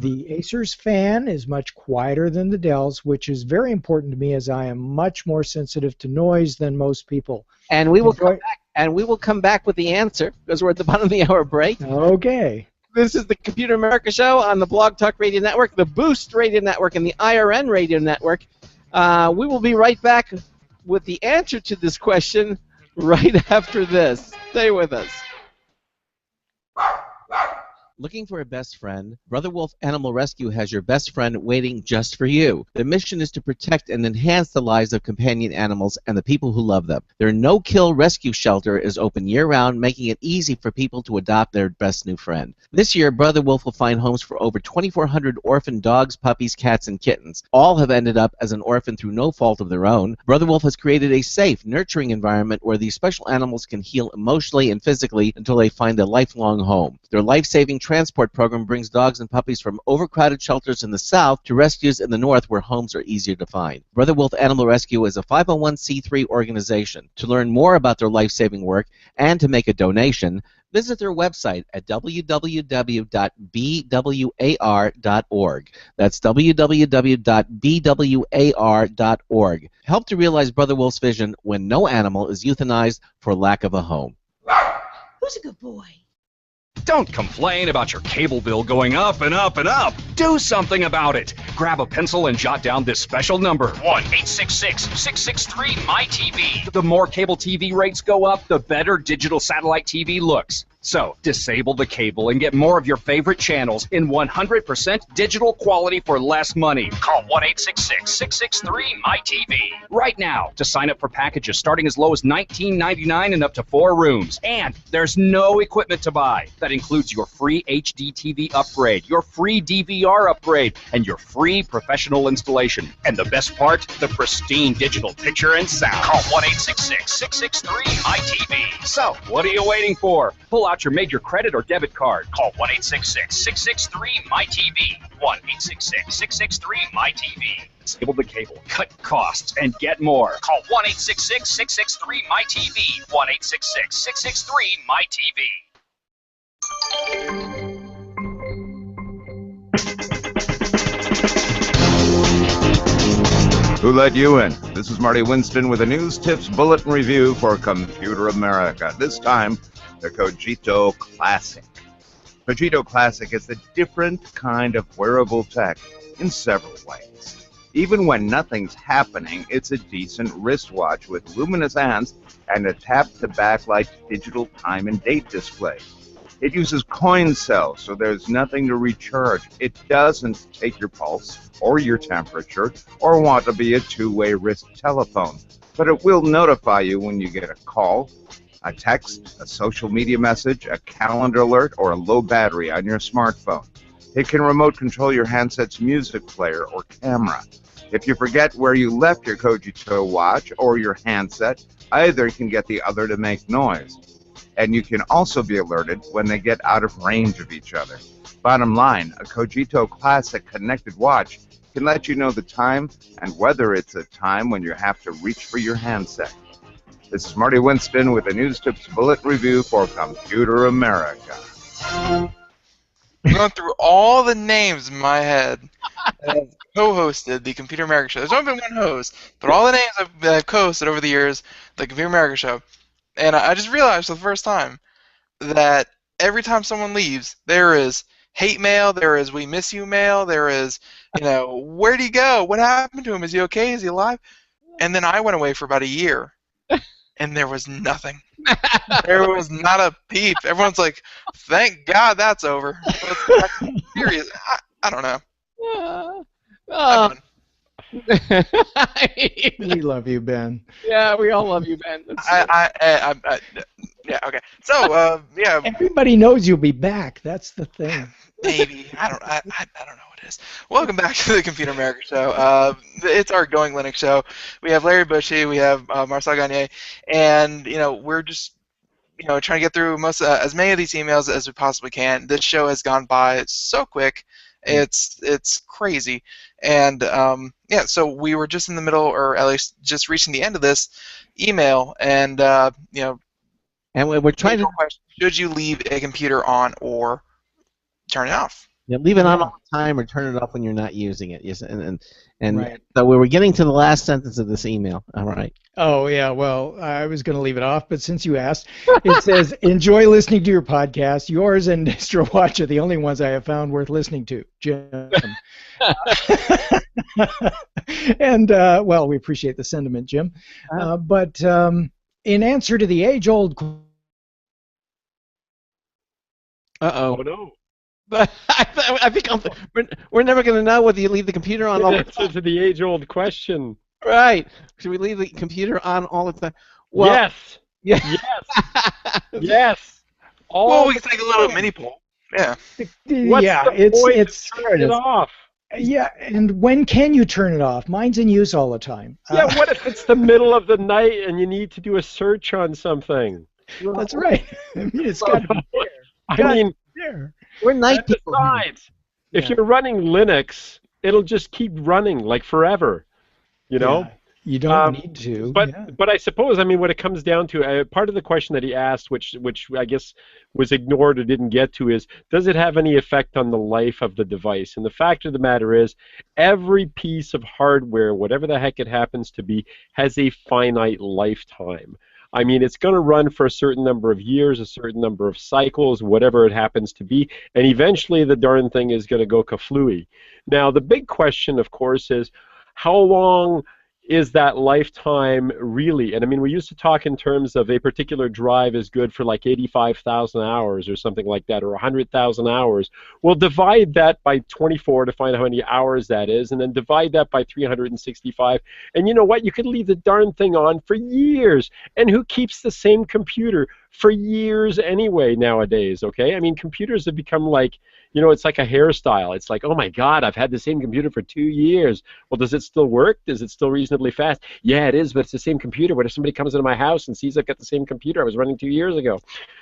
The Acer's fan is much quieter than the Dell's, which is very important to me as I am much more sensitive to noise than most people. And we will come back. And we will come back with the answer because we're at the bottom of the hour break. Okay. This is the Computer America Show on the Blog Talk Radio Network, the Boost Radio Network, and the IRN Radio Network. We will be right back with the answer to this question right after this. Stay with us. Looking for a best friend? Brother Wolf Animal Rescue has your best friend waiting just for you. The mission is to protect and enhance the lives of companion animals and the people who love them. Their no-kill rescue shelter is open year-round, making it easy for people to adopt their best new friend. This year, Brother Wolf will find homes for over 2,400 orphan dogs, puppies, cats, and kittens. All have ended up as an orphan through no fault of their own. Brother Wolf has created a safe, nurturing environment where these special animals can heal emotionally and physically until they find a lifelong home. Their life-saving transport program brings dogs and puppies from overcrowded shelters in the south to rescues in the north where homes are easier to find. Brother Wolf Animal Rescue is a 501c3 organization. To learn more about their life-saving work and to make a donation, visit their website at www.bwar.org. That's www.bwar.org. Help to realize Brother Wolf's vision when no animal is euthanized for lack of a home. Who's a good boy? Don't complain about your cable bill going up and up and up. Do something about it. Grab a pencil and jot down this special number. 1-866-663-MyTV. The more cable TV rates go up, the better digital satellite TV looks. So, disable the cable and get more of your favorite channels in 100% digital quality for less money. Call 1-866-663-MyTV right now to sign up for packages starting as low as $19.99 and up to 4 rooms. And there's no equipment to buy. That includes your free HD TV upgrade, your free DVR upgrade, and your free professional installation. And the best part, the pristine digital picture and sound. Call 1-866-663-MyTV. So, what are you waiting for? Pull out your major credit or debit card. Call 1-866-663-MyTV. 1-866-663-MyTV. Disable the cable, cut costs, and get more. Call 1-866-663-MyTV. 1-866-663-MyTV. Who let you in? This is Marty Winston with a news tips bulletin review for Computer America. This time, the Cogito Classic. Cogito Classic is a different kind of wearable tech in several ways. Even when nothing's happening, it's a decent wristwatch with luminous hands and a tap-to-backlight digital time and date display. It uses coin cells, so there's nothing to recharge. It doesn't take your pulse or your temperature or want to be a two-way wrist telephone, but it will notify you when you get a call, a text, a social media message, a calendar alert, or a low battery on your smartphone. It can remote control your handset's music player or camera. If you forget where you left your Cogito watch or your handset, either can get the other to make noise. And you can also be alerted when they get out of range of each other. Bottom line, a Cogito Classic connected watch can let you know the time and whether it's a time when you have to reach for your handset. This is Marty Winston with a News Tips Bullet Review for Computer America. I'm going through all the names in my head that have co-hosted the Computer America Show. There's only been one host, but all the names I've co-hosted over the years, the Computer America Show. And I just realized for the first time that every time someone leaves, there is hate mail, there is we miss you mail, there is, where'd he go? What happened to him? Is he okay? Is he alive? And then I went away for about a year, and there was nothing. There was not a peep. Everyone's like, thank God that's over. Serious. I don't know. We love you, Ben. Yeah, we all love you, Ben. Yeah, okay. So, yeah. Everybody knows you'll be back. That's the thing. Maybe. I don't know what it is. Welcome back to the Computer America Show. It's our Going Linux show. We have Larry Bushey, we have Marcel Gagne, and we're just trying to get through as many of these emails as we possibly can. This show has gone by so quick. It's crazy, and yeah. So we were just in the middle, or at least just reaching the end of this email, and and we're trying to. Should you leave a computer on or turn it off? Yeah, leave it on all the time or turn it off when you're not using it. Yes, and right. So we were getting to the last sentence of this email. All right. Oh, yeah, well, I was going to leave it off, but since you asked, it says, enjoy listening to your podcast. Yours and Distro Watch are the only ones I have found worth listening to, Jim. And, well, we appreciate the sentiment, Jim. But in answer to the age-old... Uh-oh. Oh, no. I think we're never going to know whether you leave the computer on all the time. To the age-old question. Right. Should we leave the computer on all the time? Well, yes. Yeah. Yes. Yes. Well, we can take a little mini poll. Yeah. What's the point to turn it off? Yeah, and when can you turn it off? Mine's in use all the time. Yeah, what if it's the middle of the night and you need to do a search on something? That's right. I mean, it's got to be there. I mean, we're night people. Besides, if you're running Linux, it'll just keep running like forever. You know? Yeah, you don't need to. But I suppose, I mean, what it comes down to, part of the question that he asked, which I guess was ignored or didn't get to, is does it have any effect on the life of the device? And the fact of the matter is, every piece of hardware, whatever the heck it happens to be, has a finite lifetime. I mean, it's going to run for a certain number of years, a certain number of cycles, whatever it happens to be, and eventually the darn thing is going to go kaflooey. Now, the big question, of course, is how long is that lifetime really? And I mean, we used to talk in terms of a particular drive is good for like 85,000 hours or something like that, or 100,000 hours. Well, divide that by 24 to find out how many hours that is, and then divide that by 365. And you know what? You could leave the darn thing on for years. And who keeps the same computer for years anyway nowadays, okay? I mean, computers have become like, you know, it's like a hairstyle. It's like, oh my God, I've had the same computer for 2 years. Well, does it still work? Is it still reasonably fast? Yeah, it is, but it's the same computer. What if somebody comes into my house and sees I've got the same computer I was running 2 years ago?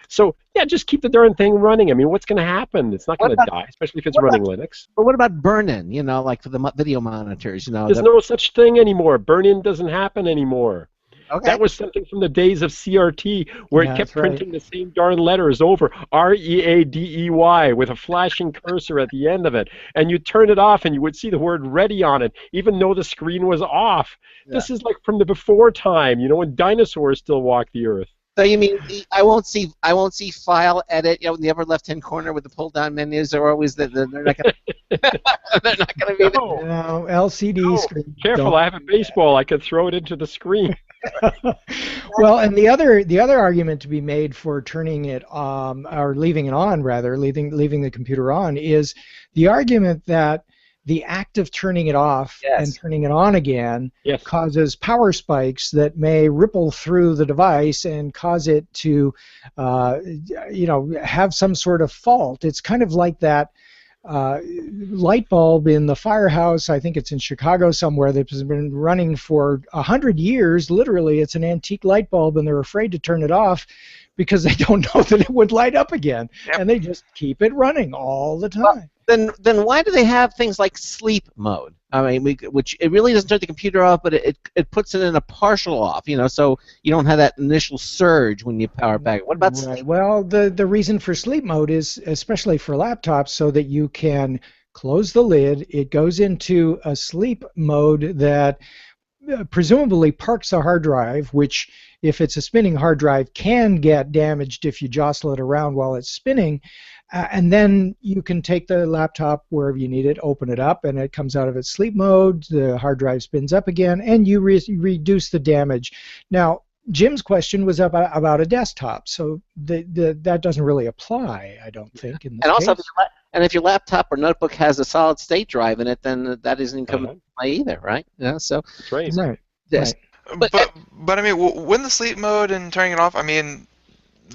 So, yeah, just keep the darn thing running. I mean, what's going to happen? It's not going to die, especially if it's running Linux. But what about burn-in, you know, like for the video monitors, you know? There's no such thing anymore. Burn-in doesn't happen anymore. Okay. That was something from the days of CRT where it kept printing the same darn letters over, R-E-A-D-E-Y, with a flashing cursor at the end of it. And you'd turn it off and you would see the word ready on it, even though the screen was off. Yeah. This is like from the before time, you know, when dinosaurs still walked the earth. So you mean I won't see file edit, you know, in the upper left-hand corner with the pull-down menus are always they're not going to they're not going to be there. No, LCD screen. Careful, I have a baseball. I could throw it into the screen. Well, and the other argument to be made for turning it or leaving it on, rather, leaving the computer on, is the argument that the act of turning it off and turning it on again causes power spikes that may ripple through the device and cause it to, you know, have some sort of fault. It's kind of like that light bulb in the firehouse. I think it's in Chicago somewhere that has been running for 100 years. Literally, it's an antique light bulb, and they're afraid to turn it off because they don't know that it would light up again, and they just keep it running all the time. Well, then why do they have things like sleep mode? I mean, which it really doesn't turn the computer off, but it puts it in a partial off, you know, so you don't have that initial surge when you power back. What about sleep? Well, the reason for sleep mode is, especially for laptops, so that you can close the lid. It goes into a sleep mode that presumably parks a hard drive, which, if it's a spinning hard drive, can get damaged if you jostle it around while it's spinning. And then you can take the laptop wherever you need it, open it up, and it comes out of its sleep mode. The hard drive spins up again, and you reduce the damage. Now, Jim's question was about a desktop, so that doesn't really apply, I don't think. In this and also, case. if your laptop or notebook has a solid-state drive in it, then that isn't coming into play either, right? Yeah, so right. Yes. But I mean, when the sleep mode and turning it off, I mean,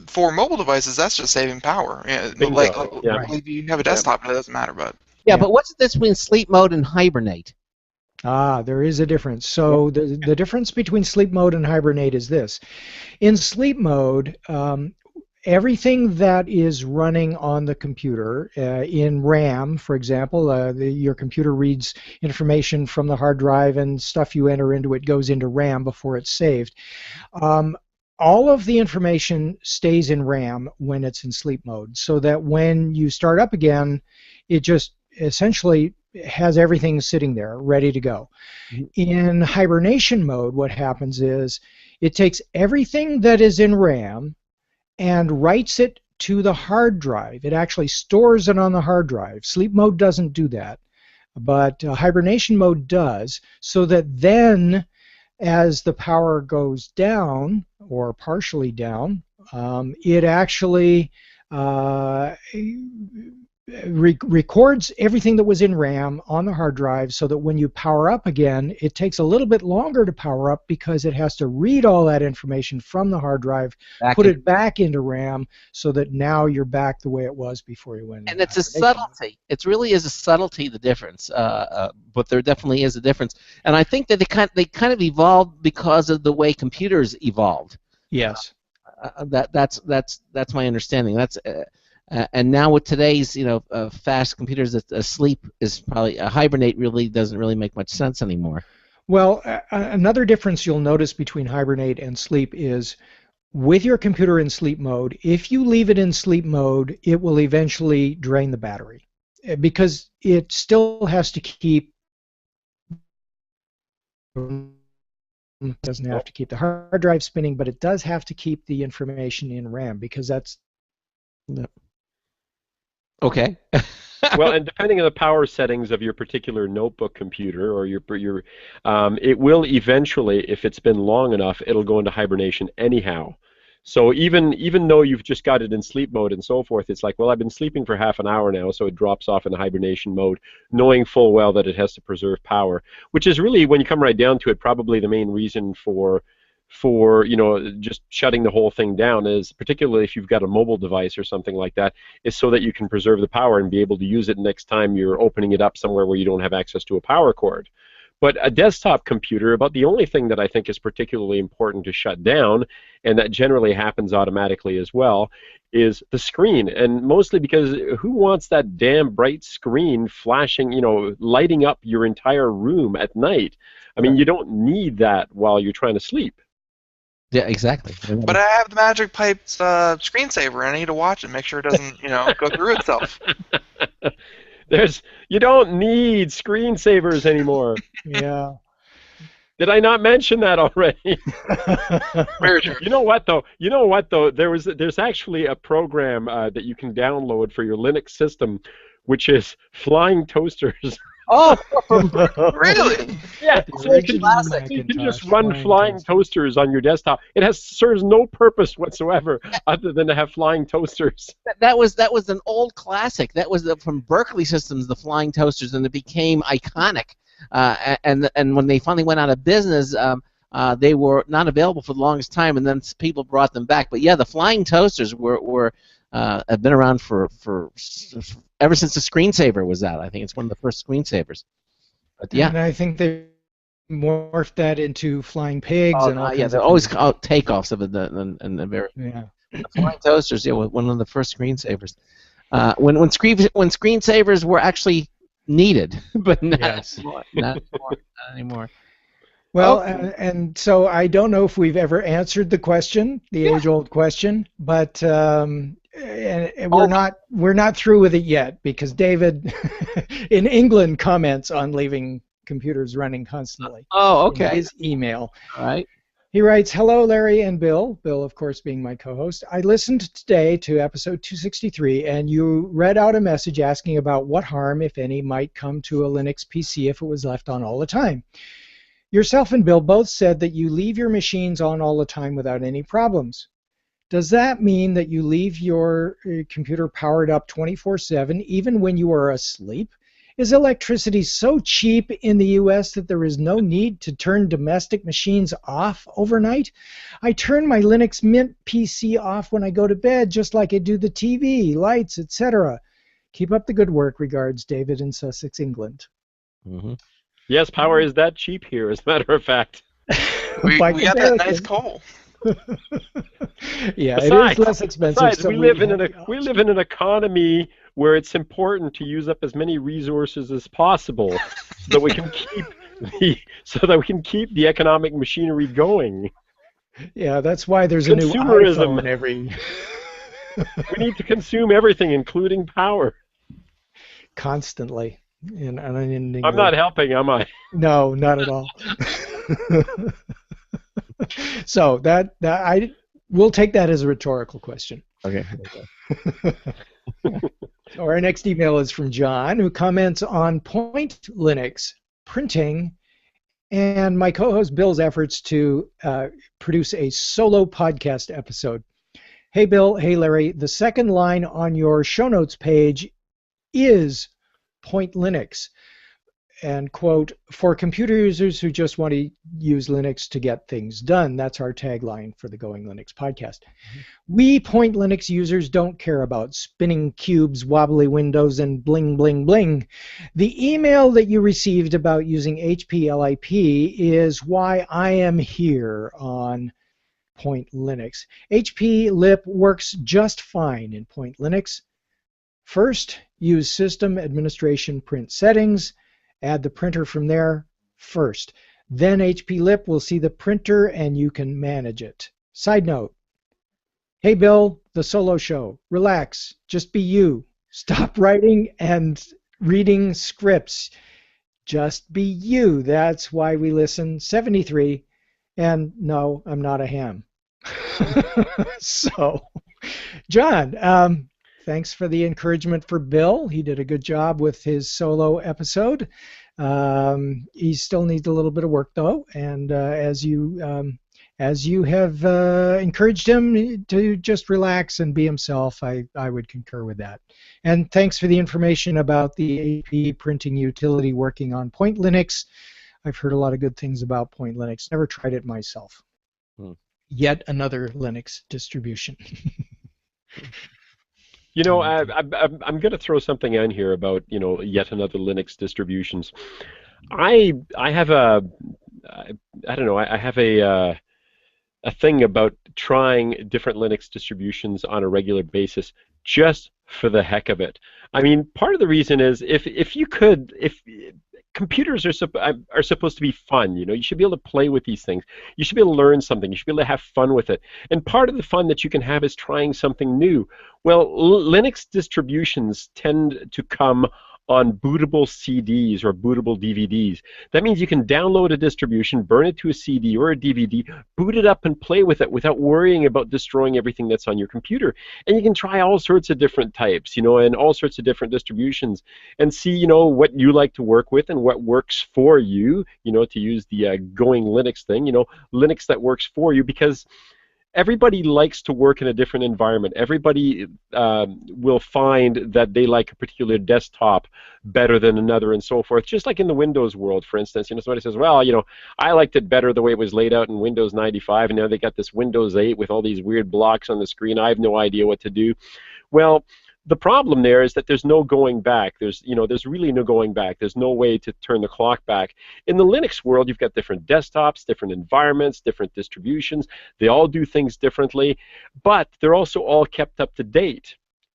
for mobile devices, that's just saving power. Like if you have a desktop, it doesn't matter. But but what's the difference between sleep mode and hibernate? There is a difference. So the difference between sleep mode and hibernate is this. In sleep mode, everything that is running on the computer, in RAM, for example, your computer reads information from the hard drive, and stuff you enter into it goes into RAM before it's saved. All of the information stays in RAM when it's in sleep mode, so that when you start up again, it just essentially has everything sitting there ready to go. In hibernation mode, what happens is it takes everything that is in RAM and writes it to the hard drive. It actually stores it on the hard drive. Sleep mode doesn't do that, but hibernation mode does, so that then as the power goes down, or partially down, it actually records everything that was in RAM on the hard drive, so that when you power up again, it takes a little bit longer to power up because it has to read all that information from the hard drive, put it back into RAM, so that now you're back the way it was before you went. And it's a subtlety. It really is a subtlety, the difference. But there definitely is a difference. And I think that they kind of evolved because of the way computers evolved. Yes. That's my understanding. That's. And now with today's, fast computers, sleep is probably hibernate really doesn't really make much sense anymore. Well, another difference you'll notice between hibernate and sleep is with your computer in sleep mode, if you leave it in sleep mode, it will eventually drain the battery because it still has to keep. It doesn't have to keep the hard drive spinning, but it does have to keep the information in RAM because that's. Okay. Well, and depending on the power settings of your particular notebook computer or it will eventually, if it's been long enough, it'll go into hibernation anyhow. So even though you've just got it in sleep mode and so forth, it's like, well, I've been sleeping for half an hour now, so it drops off into hibernation mode, knowing full well that it has to preserve power, which is really, when you come right down to it, probably the main reason for just shutting the whole thing down, is particularly if you've got a mobile device or something like that, is so that you can preserve the power and be able to use it next time you're opening it up somewhere where you don't have access to a power cord. But a desktop computer, about the only thing that I think is particularly important to shut down, and that generally happens automatically as well, is the screen. And mostly because who wants that damn bright screen flashing, lighting up your entire room at night? I mean, you don't need that while you're trying to sleep. Yeah, exactly. But I have the Magic Pipe's screensaver, and I need to watch it, make sure it doesn't, go through itself. You don't need screensavers anymore. Yeah. Did I not mention that already? Very true. You know what though? There's actually a program that you can download for your Linux system, which is Flying Toasters. Oh, really? Yeah, so you can just run flying toasters on your desktop. It serves no purpose whatsoever other than to have flying toasters. That was an old classic. That was from Berkeley Systems, the Flying Toasters, and it became iconic. And when they finally went out of business, they were not available for the longest time, and then people brought them back. But yeah, the Flying Toasters have been around for ever since the screensaver was out. I think it's one of the first screensavers. But yeah, and I think they morphed that into Flying Pigs and all. Yeah, they're always called takeoffs of it, and the very the Flying Toasters. Yeah, one of the first screensavers. When screensavers were actually needed, but not anymore. Well, and so I don't know if we've ever answered the question, the age-old question, but we're not through with it yet, because David in England comments on leaving computers running constantly. Oh, okay. In his email. All right. He writes, "Hello, Larry and Bill." Bill, of course, being my co-host. "I listened today to episode 263, and you read out a message asking about what harm, if any, might come to a Linux PC if it was left on all the time. Yourself and Bill both said that you leave your machines on all the time without any problems. Does that mean that you leave your computer powered up 24/7 even when you are asleep? Is electricity so cheap in the US that there is no need to turn domestic machines off overnight? I turn my Linux Mint PC off when I go to bed, just like I do the TV, lights, etc. Keep up the good work. Regards, David in Sussex, England." Mm-hmm. Yes, power is that cheap here, as a matter of fact. we got that nice coal. Yeah, it is less expensive. Besides, we live in an economy where it's important to use up as many resources as possible, so that we can keep the economic machinery going. Yeah, that's why there's a new iPhone every. We need to consume everything, including power. Constantly. I'm not helping, am I? No, not at all. So we'll take that as a rhetorical question. Okay. So our next email is from John, who comments on Point Linux printing and my co-host Bill's efforts to produce a solo podcast episode. "Hey Bill, hey Larry, the second line on your show notes page is Point Linux, and quote, for computer users who just want to use Linux to get things done." That's our tagline for the Going Linux podcast. Mm-hmm. "We Point Linux users don't care about spinning cubes, wobbly windows, and bling, bling, bling. The email that you received about using HP LIP is why I am here on Point Linux. HP LIP works just fine in Point Linux. First, use System Administration Print Settings. Add the printer from there first. Then HP LIP will see the printer and you can manage it. Side note, hey Bill, the solo show. Relax, just be you. Stop writing and reading scripts. Just be you. That's why we listen. 73. And no, I'm not a ham." So, John, Thanks for the encouragement for Bill. He did a good job with his solo episode. He still needs a little bit of work, though, and as you have encouraged him to just relax and be himself, I would concur with that. And thanks for the information about the AP printing utility working on Point Linux. I've heard a lot of good things about Point Linux. Never tried it myself. Yet another Linux distribution. You know, I'm going to throw something in here about, you know, yet another Linux distributions. I have a thing about trying different Linux distributions on a regular basis just for the heck of it. I mean, part of the reason is if computers are supposed to be fun, you know, you should be able to play with these things. You should be able to learn something. You should be able to have fun with it. And part of the fun that you can have is trying something new. Well, Linux distributions tend to come on bootable CDs or bootable DVDs. That means you can download a distribution, burn it to a CD or a DVD, boot it up and play with it without worrying about destroying everything that's on your computer. And you can try all sorts of different types, you know, and all sorts of different distributions and see, you know, what you like to work with and what works for you, you know, to use the going Linux thing, you know, Linux that works for you, because everybody likes to work in a different environment. Everybody will find that they like a particular desktop better than another and so forth. Just like in the Windows world, for instance, you know, somebody says, well, you know, I liked it better the way it was laid out in Windows 95, and now they got this Windows 8 with all these weird blocks on the screen. I have no idea what to do. Well, the problem there is that there's no going back. There's really no going back. There's no way to turn the clock back. In the Linux world, you've got different desktops, different environments, different distributions. They all do things differently, but they're also all kept up to date.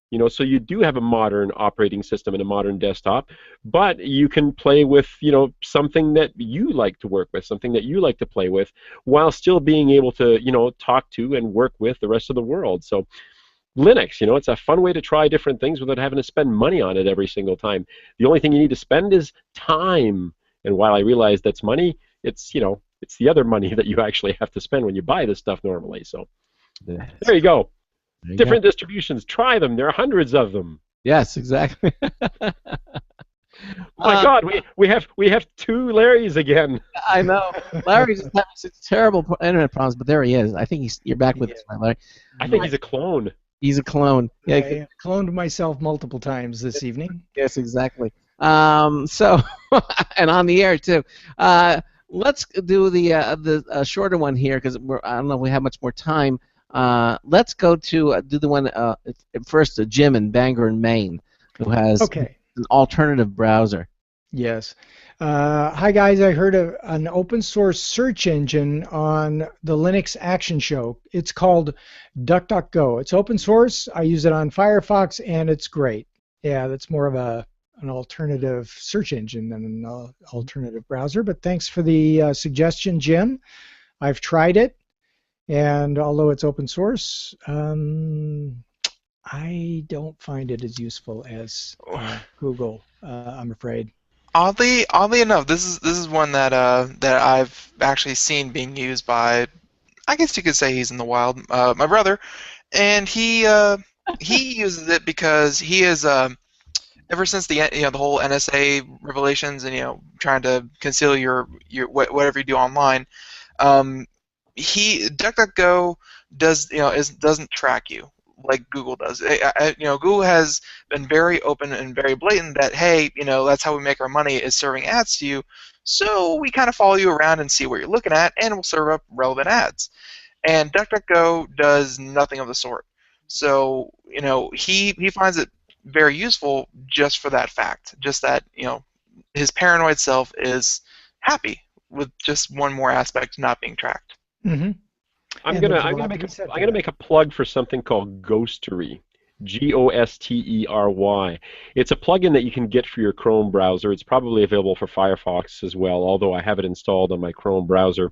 You know, so you do have a modern operating system and a modern desktop, but you can play with, you know, something that you like to work with, something that you like to play with, while still being able to, you know, talk to and work with the rest of the world. So Linux, you know, it's a fun way to try different things without having to spend money on it every single time. The only thing you need to spend is time. And while I realize that's money, it's, you know, it's the other money that you actually have to spend when you buy this stuff normally. So there you go. Different distributions. Try them. There are hundreds of them. Yes, exactly. My God, we have two Larrys again. I know. Larry's just having such terrible internet problems, but there he is. I think you're back with us, Larry. I think he's a clone. He's a clone. Yeah, I cloned myself multiple times this evening. Yes, exactly. So, and on the air too. Let's do the shorter one here because I don't know if we have much more time. Let's go to do the one first. Jim in Bangor, Maine, who has an alternative browser. Yes. Hi guys, I heard of an open source search engine on the Linux Action Show. It's called DuckDuckGo. It's open source. I use it on Firefox and it's great. Yeah, that's more of an alternative search engine than an alternative browser, but thanks for the suggestion, Jim. I've tried it, and although it's open source, I don't find it as useful as Google, I'm afraid. Oddly enough, this is one that I've actually seen being used by, I guess you could say he's in the wild, my brother, and he uses it because he is ever since the whole NSA revelations and trying to conceal your whatever you do online, DuckDuckGo doesn't track you like Google does. Google has been very open and very blatant that, hey, that's how we make our money, is serving ads to you. So we kind of follow you around and see what you're looking at, and we'll serve up relevant ads. And DuckDuckGo does nothing of the sort. So he finds it very useful just for that fact, just that his paranoid self is happy with just one more aspect not being tracked. Mm-hmm. I'm gonna make a plug for something called Ghostery, G-O-S-T-E-R-Y. It's a plugin that you can get for your Chrome browser. It's probably available for Firefox as well, although I have it installed on my Chrome browser.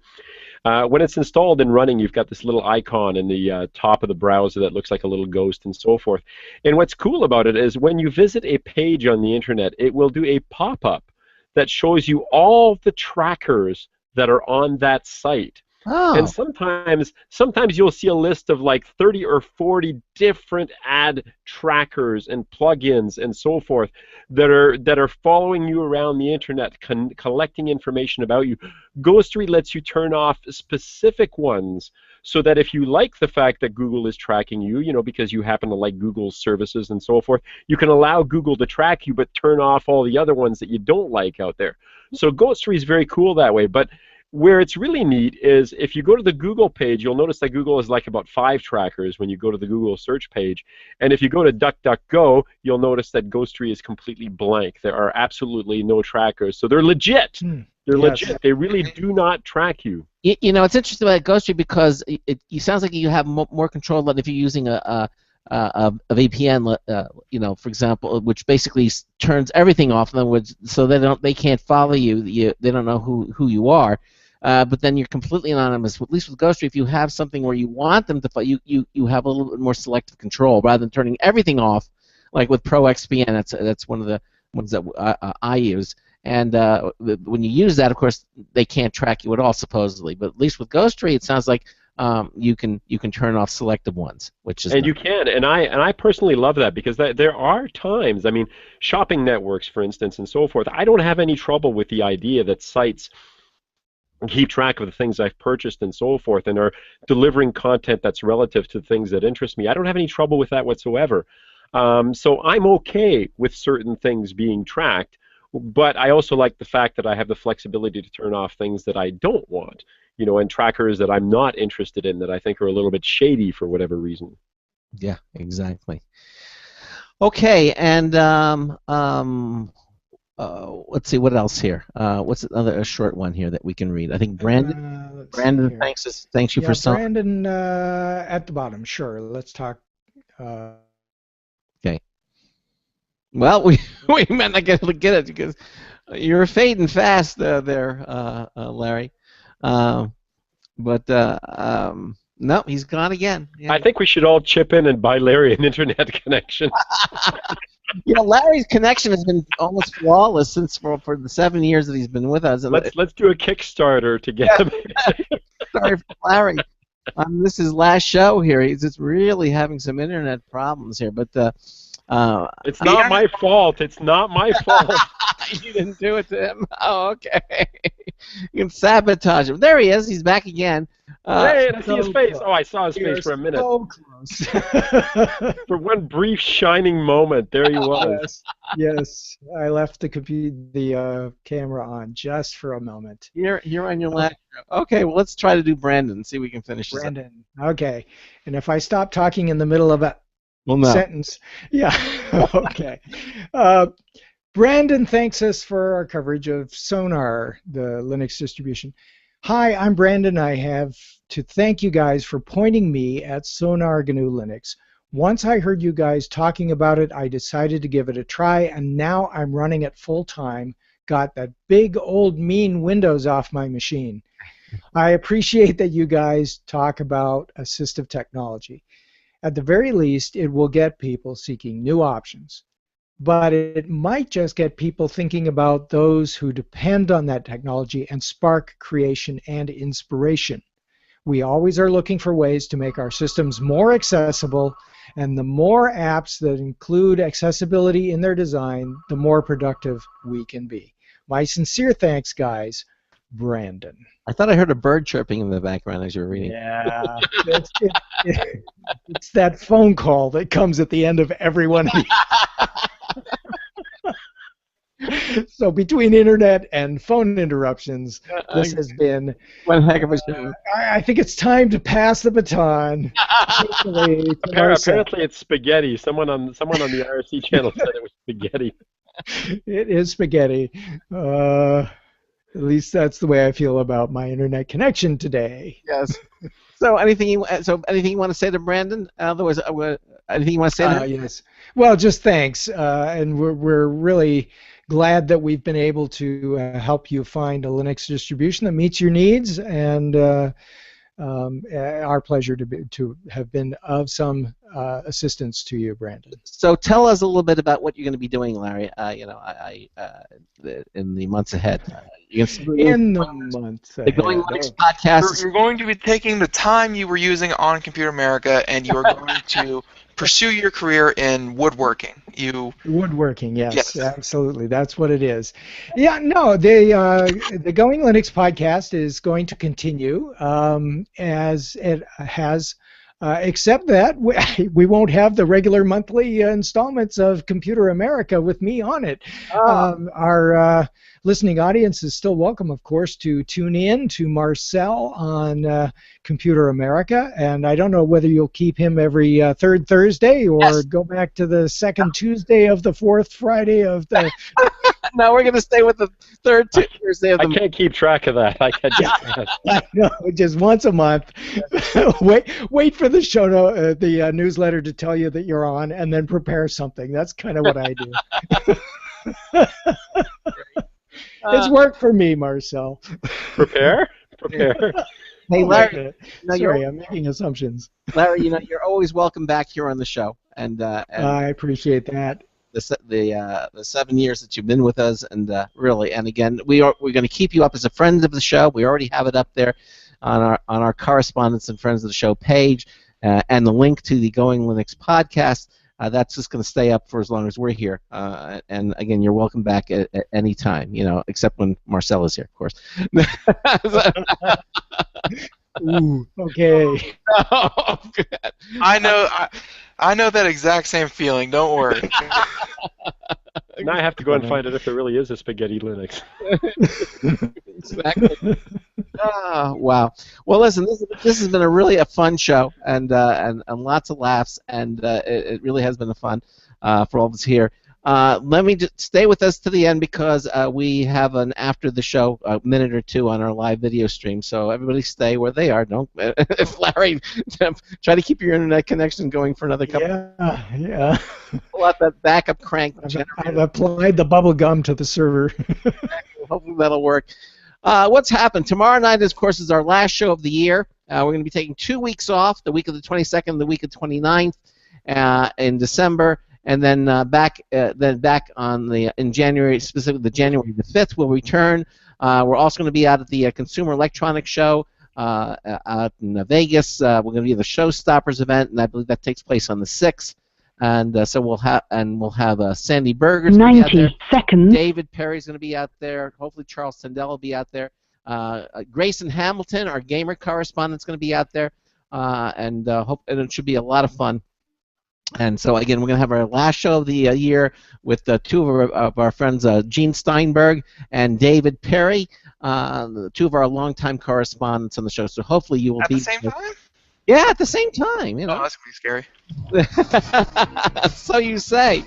When it's installed and running, you've got this little icon in the top of the browser that looks like a little ghost and so forth. And what's cool about it is when you visit a page on the internet, it will do a pop-up that shows you all the trackers that are on that site. Oh. And sometimes you'll see a list of like 30 or 40 different ad trackers and plugins and so forth that are following you around the internet, collecting information about you. Ghostery lets you turn off specific ones so that if you like the fact that Google is tracking you, because you happen to like Google's services and so forth, you can allow Google to track you but turn off all the other ones that you don't like out there. So Ghostery is very cool that way. But where it's really neat is if you go to the Google page, you'll notice that Google has like about 5 trackers when you go to the Google search page. And if you go to DuckDuckGo, you'll notice that Ghostery is completely blank. There are absolutely no trackers. So they're legit. They're legit. They really do not track you. It's interesting about Ghostery because it sounds like you have more control than if you're using a VPN, for example, which basically turns everything off, in other words, so they can't follow you. They don't know who you are. But then you're completely anonymous. At least with Ghostery, if you have something where you want them to follow you have a little bit more selective control rather than turning everything off, like with ProXPN. That's one of the ones that I use. And when you use that, of course, they can't track you at all, supposedly. But at least with Ghostery, it sounds like you can turn off selective ones, which is you can, and I personally love that because there are times, shopping networks, for instance, and so forth. I don't have any trouble with the idea that sites keep track of the things I've purchased and so forth, and are delivering content that's relative to things that interest me. I don't have any trouble with that whatsoever. So I'm okay with certain things being tracked, but I also like the fact that I have the flexibility to turn off things that I don't want, and trackers that I'm not interested in that I think are a little bit shady for whatever reason. Yeah, exactly. Okay, and let's see what else here. What's another short one here that we can read? I think Brandon. Brandon, thanks you for some. Brandon at the bottom. Sure, let's talk. Okay. Well, we might not get it because you're fading fast there, Larry. No, he's gone again. Yeah. I think we should all chip in and buy Larry an internet connection. Larry's connection has been almost flawless since for the 7 years that he's been with us. Let's do a Kickstarter to get him. Sorry for Larry. This is his last show here. He's just really having some internet problems here, but it's not my fault. It's not my fault. You didn't do it to him. Oh, okay. You can sabotage him. There he is. He's back again. Hey, I see his face. Oh, I saw his face for a minute. So close. For one brief shining moment, there he was. Yes. I left the camera on just for a moment. You're on your last show. Okay, well, let's try to do Brandon. See if we can finish this. Brandon. Okay. And if I stop talking in the middle of a sentence. Yeah. Okay. Brandon thanks us for our coverage of Sonar, the Linux distribution. Hi, I'm Brandon. I have to thank you guys for pointing me at Sonar GNU Linux. Once I heard you guys talking about it, I decided to give it a try, and now I'm running it full time. Got that big old mean Windows off my machine. I appreciate that you guys talk about assistive technology. At the very least, it will get people seeking new options. But it might just get people thinking about those who depend on that technology and spark creation and inspiration. We always are looking for ways to make our systems more accessible, and the more apps that include accessibility in their design, the more productive we can be. My sincere thanks, guys. Brandon. I thought I heard a bird chirping in the background as you were reading. Yeah, it's that phone call that comes at the end of every one of these. So between internet and phone interruptions, this has been one heck of a show. I think it's time to pass the baton. Apparently, it's spaghetti. Someone on the IRC channel said it was spaghetti. It is spaghetti. At least that's the way I feel about my internet connection today. Yes. So anything you want to say to Brandon? Otherwise, anything you want to say to him? Yes. Well, just thanks, and we're really glad that we've been able to help you find a Linux distribution that meets your needs, and our pleasure to have been of some assistance to you, Brandon. So tell us a little bit about what you're going to be doing, Larry. In the months ahead. In the months ahead. The Going Linux podcast. You're going to be taking the time you were using on Computer America, and you are going to pursue your career in woodworking. Woodworking, yes, absolutely. That's what it is. Yeah, no, the Going Linux podcast is going to continue as it has. Except that we won't have the regular monthly installments of Computer America with me on it. Our listening audience is still welcome, of course, to tune in to Marcel on Computer America. And I don't know whether you'll keep him every third Thursday or go back to the second Tuesday of the fourth Friday of the... No, we're going to stay with the third Thursday of the month. I can't keep track of that. I can't. I know, just once a month. wait for the show, the newsletter to tell you that you're on, and then prepare something. That's kind of what I do. It's work for me, Marcel. Prepare. Hey, Larry. Sorry, I'm making assumptions. Larry, you're always welcome back here on the show, and I appreciate that. The 7 years that you've been with us, and really, and again, we're going to keep you up as a friend of the show. We already have it up there on our correspondents and friends of the show page, and the link to the Going Linux podcast. That's just going to stay up for as long as we're here. And again, you're welcome back at any time, except when Marcel is here, of course. Ooh, okay. Oh, good. I know that exact same feeling. Don't worry. Now I have to go and find out if there really is a spaghetti Linux. Exactly. Wow. Well, listen, this has been a fun show, and lots of laughs, and it really has been fun for all of us here. Let me just stay with us to the end, because we have an after the show minute or two on our live video stream. So everybody stay where they are. Don't, if Larry, try to keep your internet connection going for another couple. Yeah. Pull out that backup crank. I've applied the bubble gum to the server. Hopefully that'll work. What's happened? Tomorrow night, of course, is our last show of the year. We're going to be taking 2 weeks off, the week of the 22nd, the week of 29th in December. And then back on in January, specifically the January the 5th, we'll return. We're also going to be out at the Consumer Electronics Show out in Vegas. We're going to be at the Showstoppers event, and I believe that takes place on the 6th. And so we'll have Sandy Berger's 90 seconds. David Perry's going to be out there. Hopefully Charles Tindall will be out there. Grayson Hamilton, our gamer correspondent, is going to be out there, and it should be a lot of fun. And so, again, we're going to have our last show of the year with two of our friends, Gene Steinberg and David Perry, two of our longtime correspondents on the show. So hopefully you will be... At the same time? Yeah, at the same time. Oh, that's going to be scary. So you say.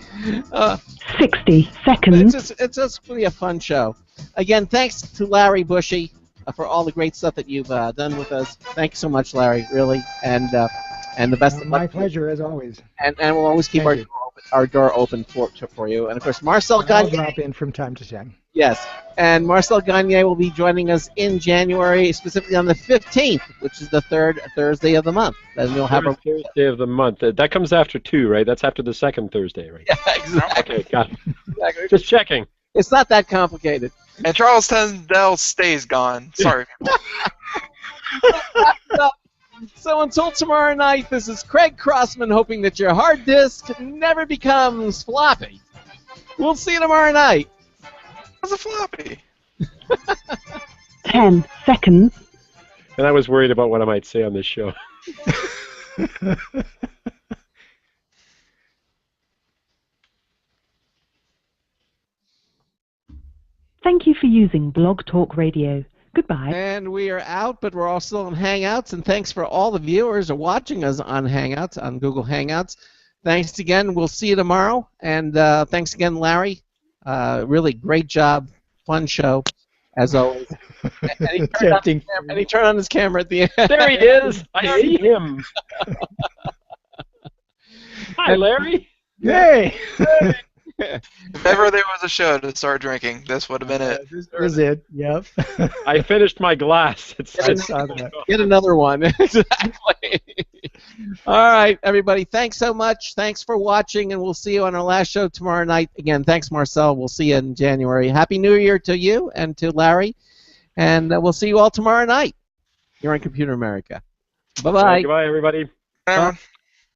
60 seconds. It's just really a fun show. Again, thanks to Larry Bushey for all the great stuff that you've done with us. Thank you so much, Larry, really. And the best of luck. My pleasure, as always. And we'll always keep our door open for you. And, of course, Marcel Gagne. I'll drop in from time to time. Yes. And Marcel Gagne will be joining us in January, specifically on the 15th, which is the third Thursday of the month. Then we'll have Thursday of the month. That comes after 2, right? That's after the second Thursday, right? Yeah, exactly. Okay, got it. Exactly. Just checking. It's not that complicated. And Charles Tindall stays gone. Sorry. So until tomorrow night, this is Craig Crossman hoping that your hard disk never becomes floppy. We'll see you tomorrow night. What's a floppy? 10 seconds. And I was worried about what I might say on this show. Thank you for using Blog Talk Radio. Goodbye. And we are out, but we're all still on Hangouts, and thanks for all the viewers who are watching us on Hangouts, on Google Hangouts. Thanks again. We'll see you tomorrow. And thanks again, Larry. Really great job. Fun show, as always. And he turned on his camera at the end. There he is. I see him. Hi, Larry. Hey. If ever there was a show to start drinking, this would have been it. This is it. Yep. I finished my glass. I saw that. Get another one. Exactly. All right, everybody. Thanks so much. Thanks for watching, and we'll see you on our last show tomorrow night. Again, thanks, Marcel. We'll see you in January. Happy New Year to you and to Larry, and we'll see you all tomorrow night here on Computer America. Bye-bye. Goodbye, everybody. Bye.